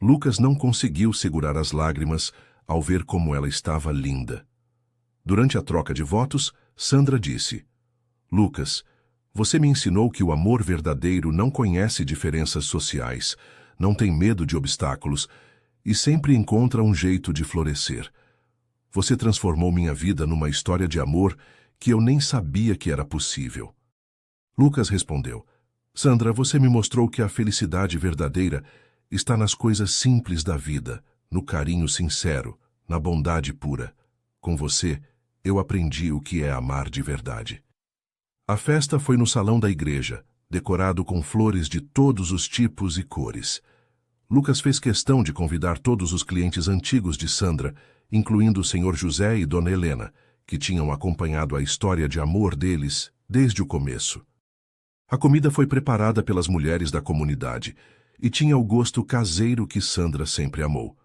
[SPEAKER 1] Lucas não conseguiu segurar as lágrimas ao ver como ela estava linda. Durante a troca de votos, Sandra disse: Lucas, você me ensinou que o amor verdadeiro não conhece diferenças sociais, não tem medo de obstáculos e sempre encontra um jeito de florescer. Você transformou minha vida numa história de amor que eu nem sabia que era possível. Lucas respondeu: Sandra, você me mostrou que a felicidade verdadeira está nas coisas simples da vida, no carinho sincero, na bondade pura. Com você, eu aprendi o que é amar de verdade. A festa foi no salão da igreja, decorado com flores de todos os tipos e cores. Lucas fez questão de convidar todos os clientes antigos de Sandra, incluindo o Sr. José e Dona Helena, que tinham acompanhado a história de amor deles desde o começo. A comida foi preparada pelas mulheres da comunidade e tinha o gosto caseiro que Sandra sempre amou.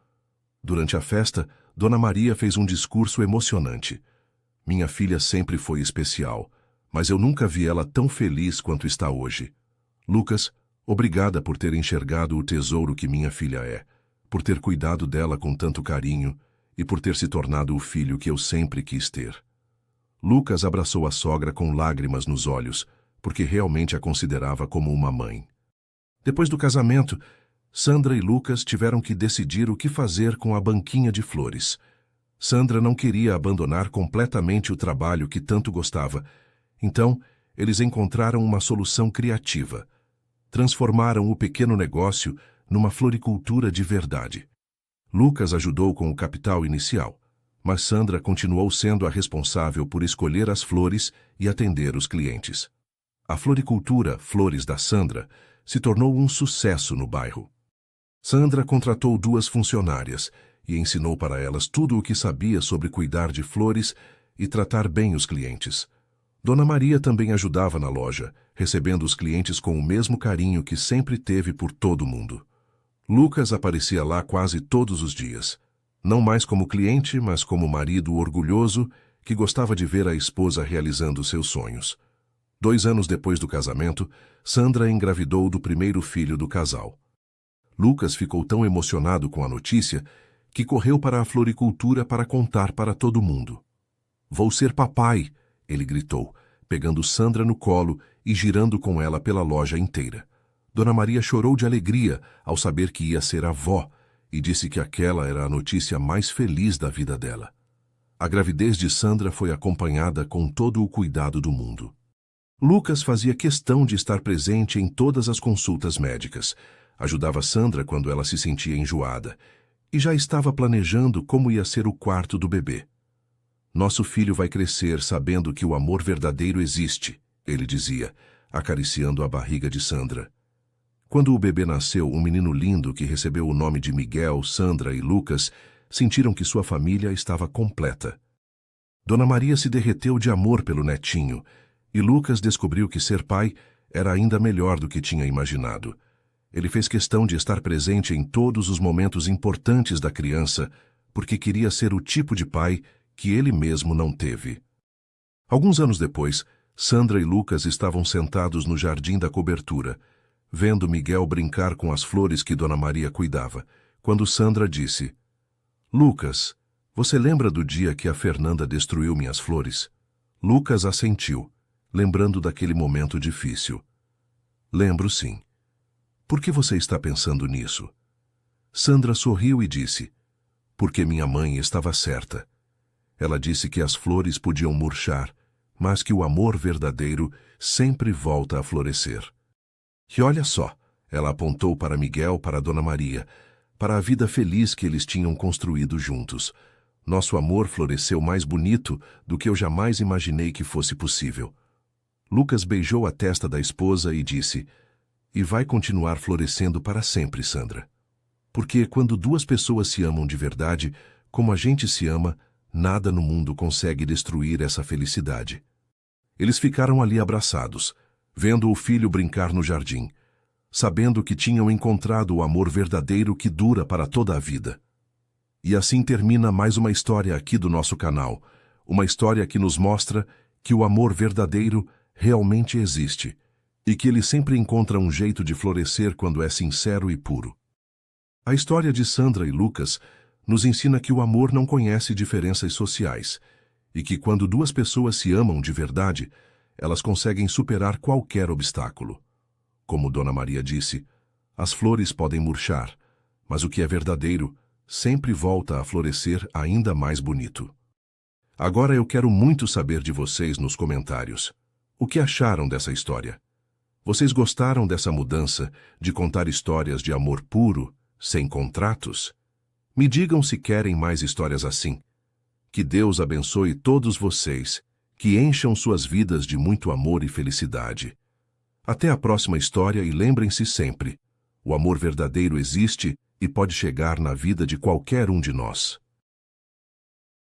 [SPEAKER 1] Durante a festa, Dona Maria fez um discurso emocionante. Minha filha sempre foi especial, mas eu nunca vi ela tão feliz quanto está hoje. Lucas, obrigada por ter enxergado o tesouro que minha filha é, por ter cuidado dela com tanto carinho e por ter se tornado o filho que eu sempre quis ter. Lucas abraçou a sogra com lágrimas nos olhos, porque realmente a considerava como uma mãe. Depois do casamento, Sandra e Lucas tiveram que decidir o que fazer com a banquinha de flores. Sandra não queria abandonar completamente o trabalho que tanto gostava, então eles encontraram uma solução criativa. Transformaram o pequeno negócio numa floricultura de verdade. Lucas ajudou com o capital inicial, mas Sandra continuou sendo a responsável por escolher as flores e atender os clientes. A floricultura Flores da Sandra se tornou um sucesso no bairro. Sandra contratou 2 funcionárias e ensinou para elas tudo o que sabia sobre cuidar de flores e tratar bem os clientes. Dona Maria também ajudava na loja, recebendo os clientes com o mesmo carinho que sempre teve por todo mundo. Lucas aparecia lá quase todos os dias, não mais como cliente, mas como marido orgulhoso que gostava de ver a esposa realizando seus sonhos. 2 anos depois do casamento, Sandra engravidou do primeiro filho do casal. Lucas ficou tão emocionado com a notícia que correu para a floricultura para contar para todo mundo. "Vou ser papai!" ele gritou, pegando Sandra no colo e girando com ela pela loja inteira. Dona Maria chorou de alegria ao saber que ia ser avó e disse que aquela era a notícia mais feliz da vida dela. A gravidez de Sandra foi acompanhada com todo o cuidado do mundo. Lucas fazia questão de estar presente em todas as consultas médicas, ajudava Sandra quando ela se sentia enjoada, e já estava planejando como ia ser o quarto do bebê. Nosso filho vai crescer sabendo que o amor verdadeiro existe, ele dizia, acariciando a barriga de Sandra. Quando o bebê nasceu, um menino lindo que recebeu o nome de Miguel, Sandra e Lucas, sentiram que sua família estava completa. Dona Maria se derreteu de amor pelo netinho, e Lucas descobriu que ser pai era ainda melhor do que tinha imaginado. Ele fez questão de estar presente em todos os momentos importantes da criança, porque queria ser o tipo de pai que ele mesmo não teve. Alguns anos depois, Sandra e Lucas estavam sentados no jardim da cobertura, vendo Miguel brincar com as flores que Dona Maria cuidava, quando Sandra disse: "Lucas, você lembra do dia que a Fernanda destruiu minhas flores?" Lucas assentiu, lembrando daquele momento difícil. "Lembro, sim. Por que você está pensando nisso?" Sandra sorriu e disse: "Porque minha mãe estava certa. Ela disse que as flores podiam murchar, mas que o amor verdadeiro sempre volta a florescer." E olha só, ela apontou para Miguel, para Dona Maria, para a vida feliz que eles tinham construído juntos. Nosso amor floresceu mais bonito do que eu jamais imaginei que fosse possível. Lucas beijou a testa da esposa e disse: "E vai continuar florescendo para sempre, Sandra. Porque quando duas pessoas se amam de verdade, como a gente se ama, nada no mundo consegue destruir essa felicidade." Eles ficaram ali abraçados, vendo o filho brincar no jardim, sabendo que tinham encontrado o amor verdadeiro que dura para toda a vida. E assim termina mais uma história aqui do nosso canal, uma história que nos mostra que o amor verdadeiro realmente existe e que ele sempre encontra um jeito de florescer quando é sincero e puro. A história de Sandra e Lucas nos ensina que o amor não conhece diferenças sociais e que quando duas pessoas se amam de verdade, elas conseguem superar qualquer obstáculo. Como Dona Maria disse, as flores podem murchar, mas o que é verdadeiro sempre volta a florescer ainda mais bonito. Agora eu quero muito saber de vocês nos comentários. O que acharam dessa história? Vocês gostaram dessa mudança de contar histórias de amor puro, sem contratos? Me digam se querem mais histórias assim. Que Deus abençoe todos vocês, que encham suas vidas de muito amor e felicidade. Até a próxima história e lembrem-se sempre, o amor verdadeiro existe e pode chegar na vida de qualquer um de nós.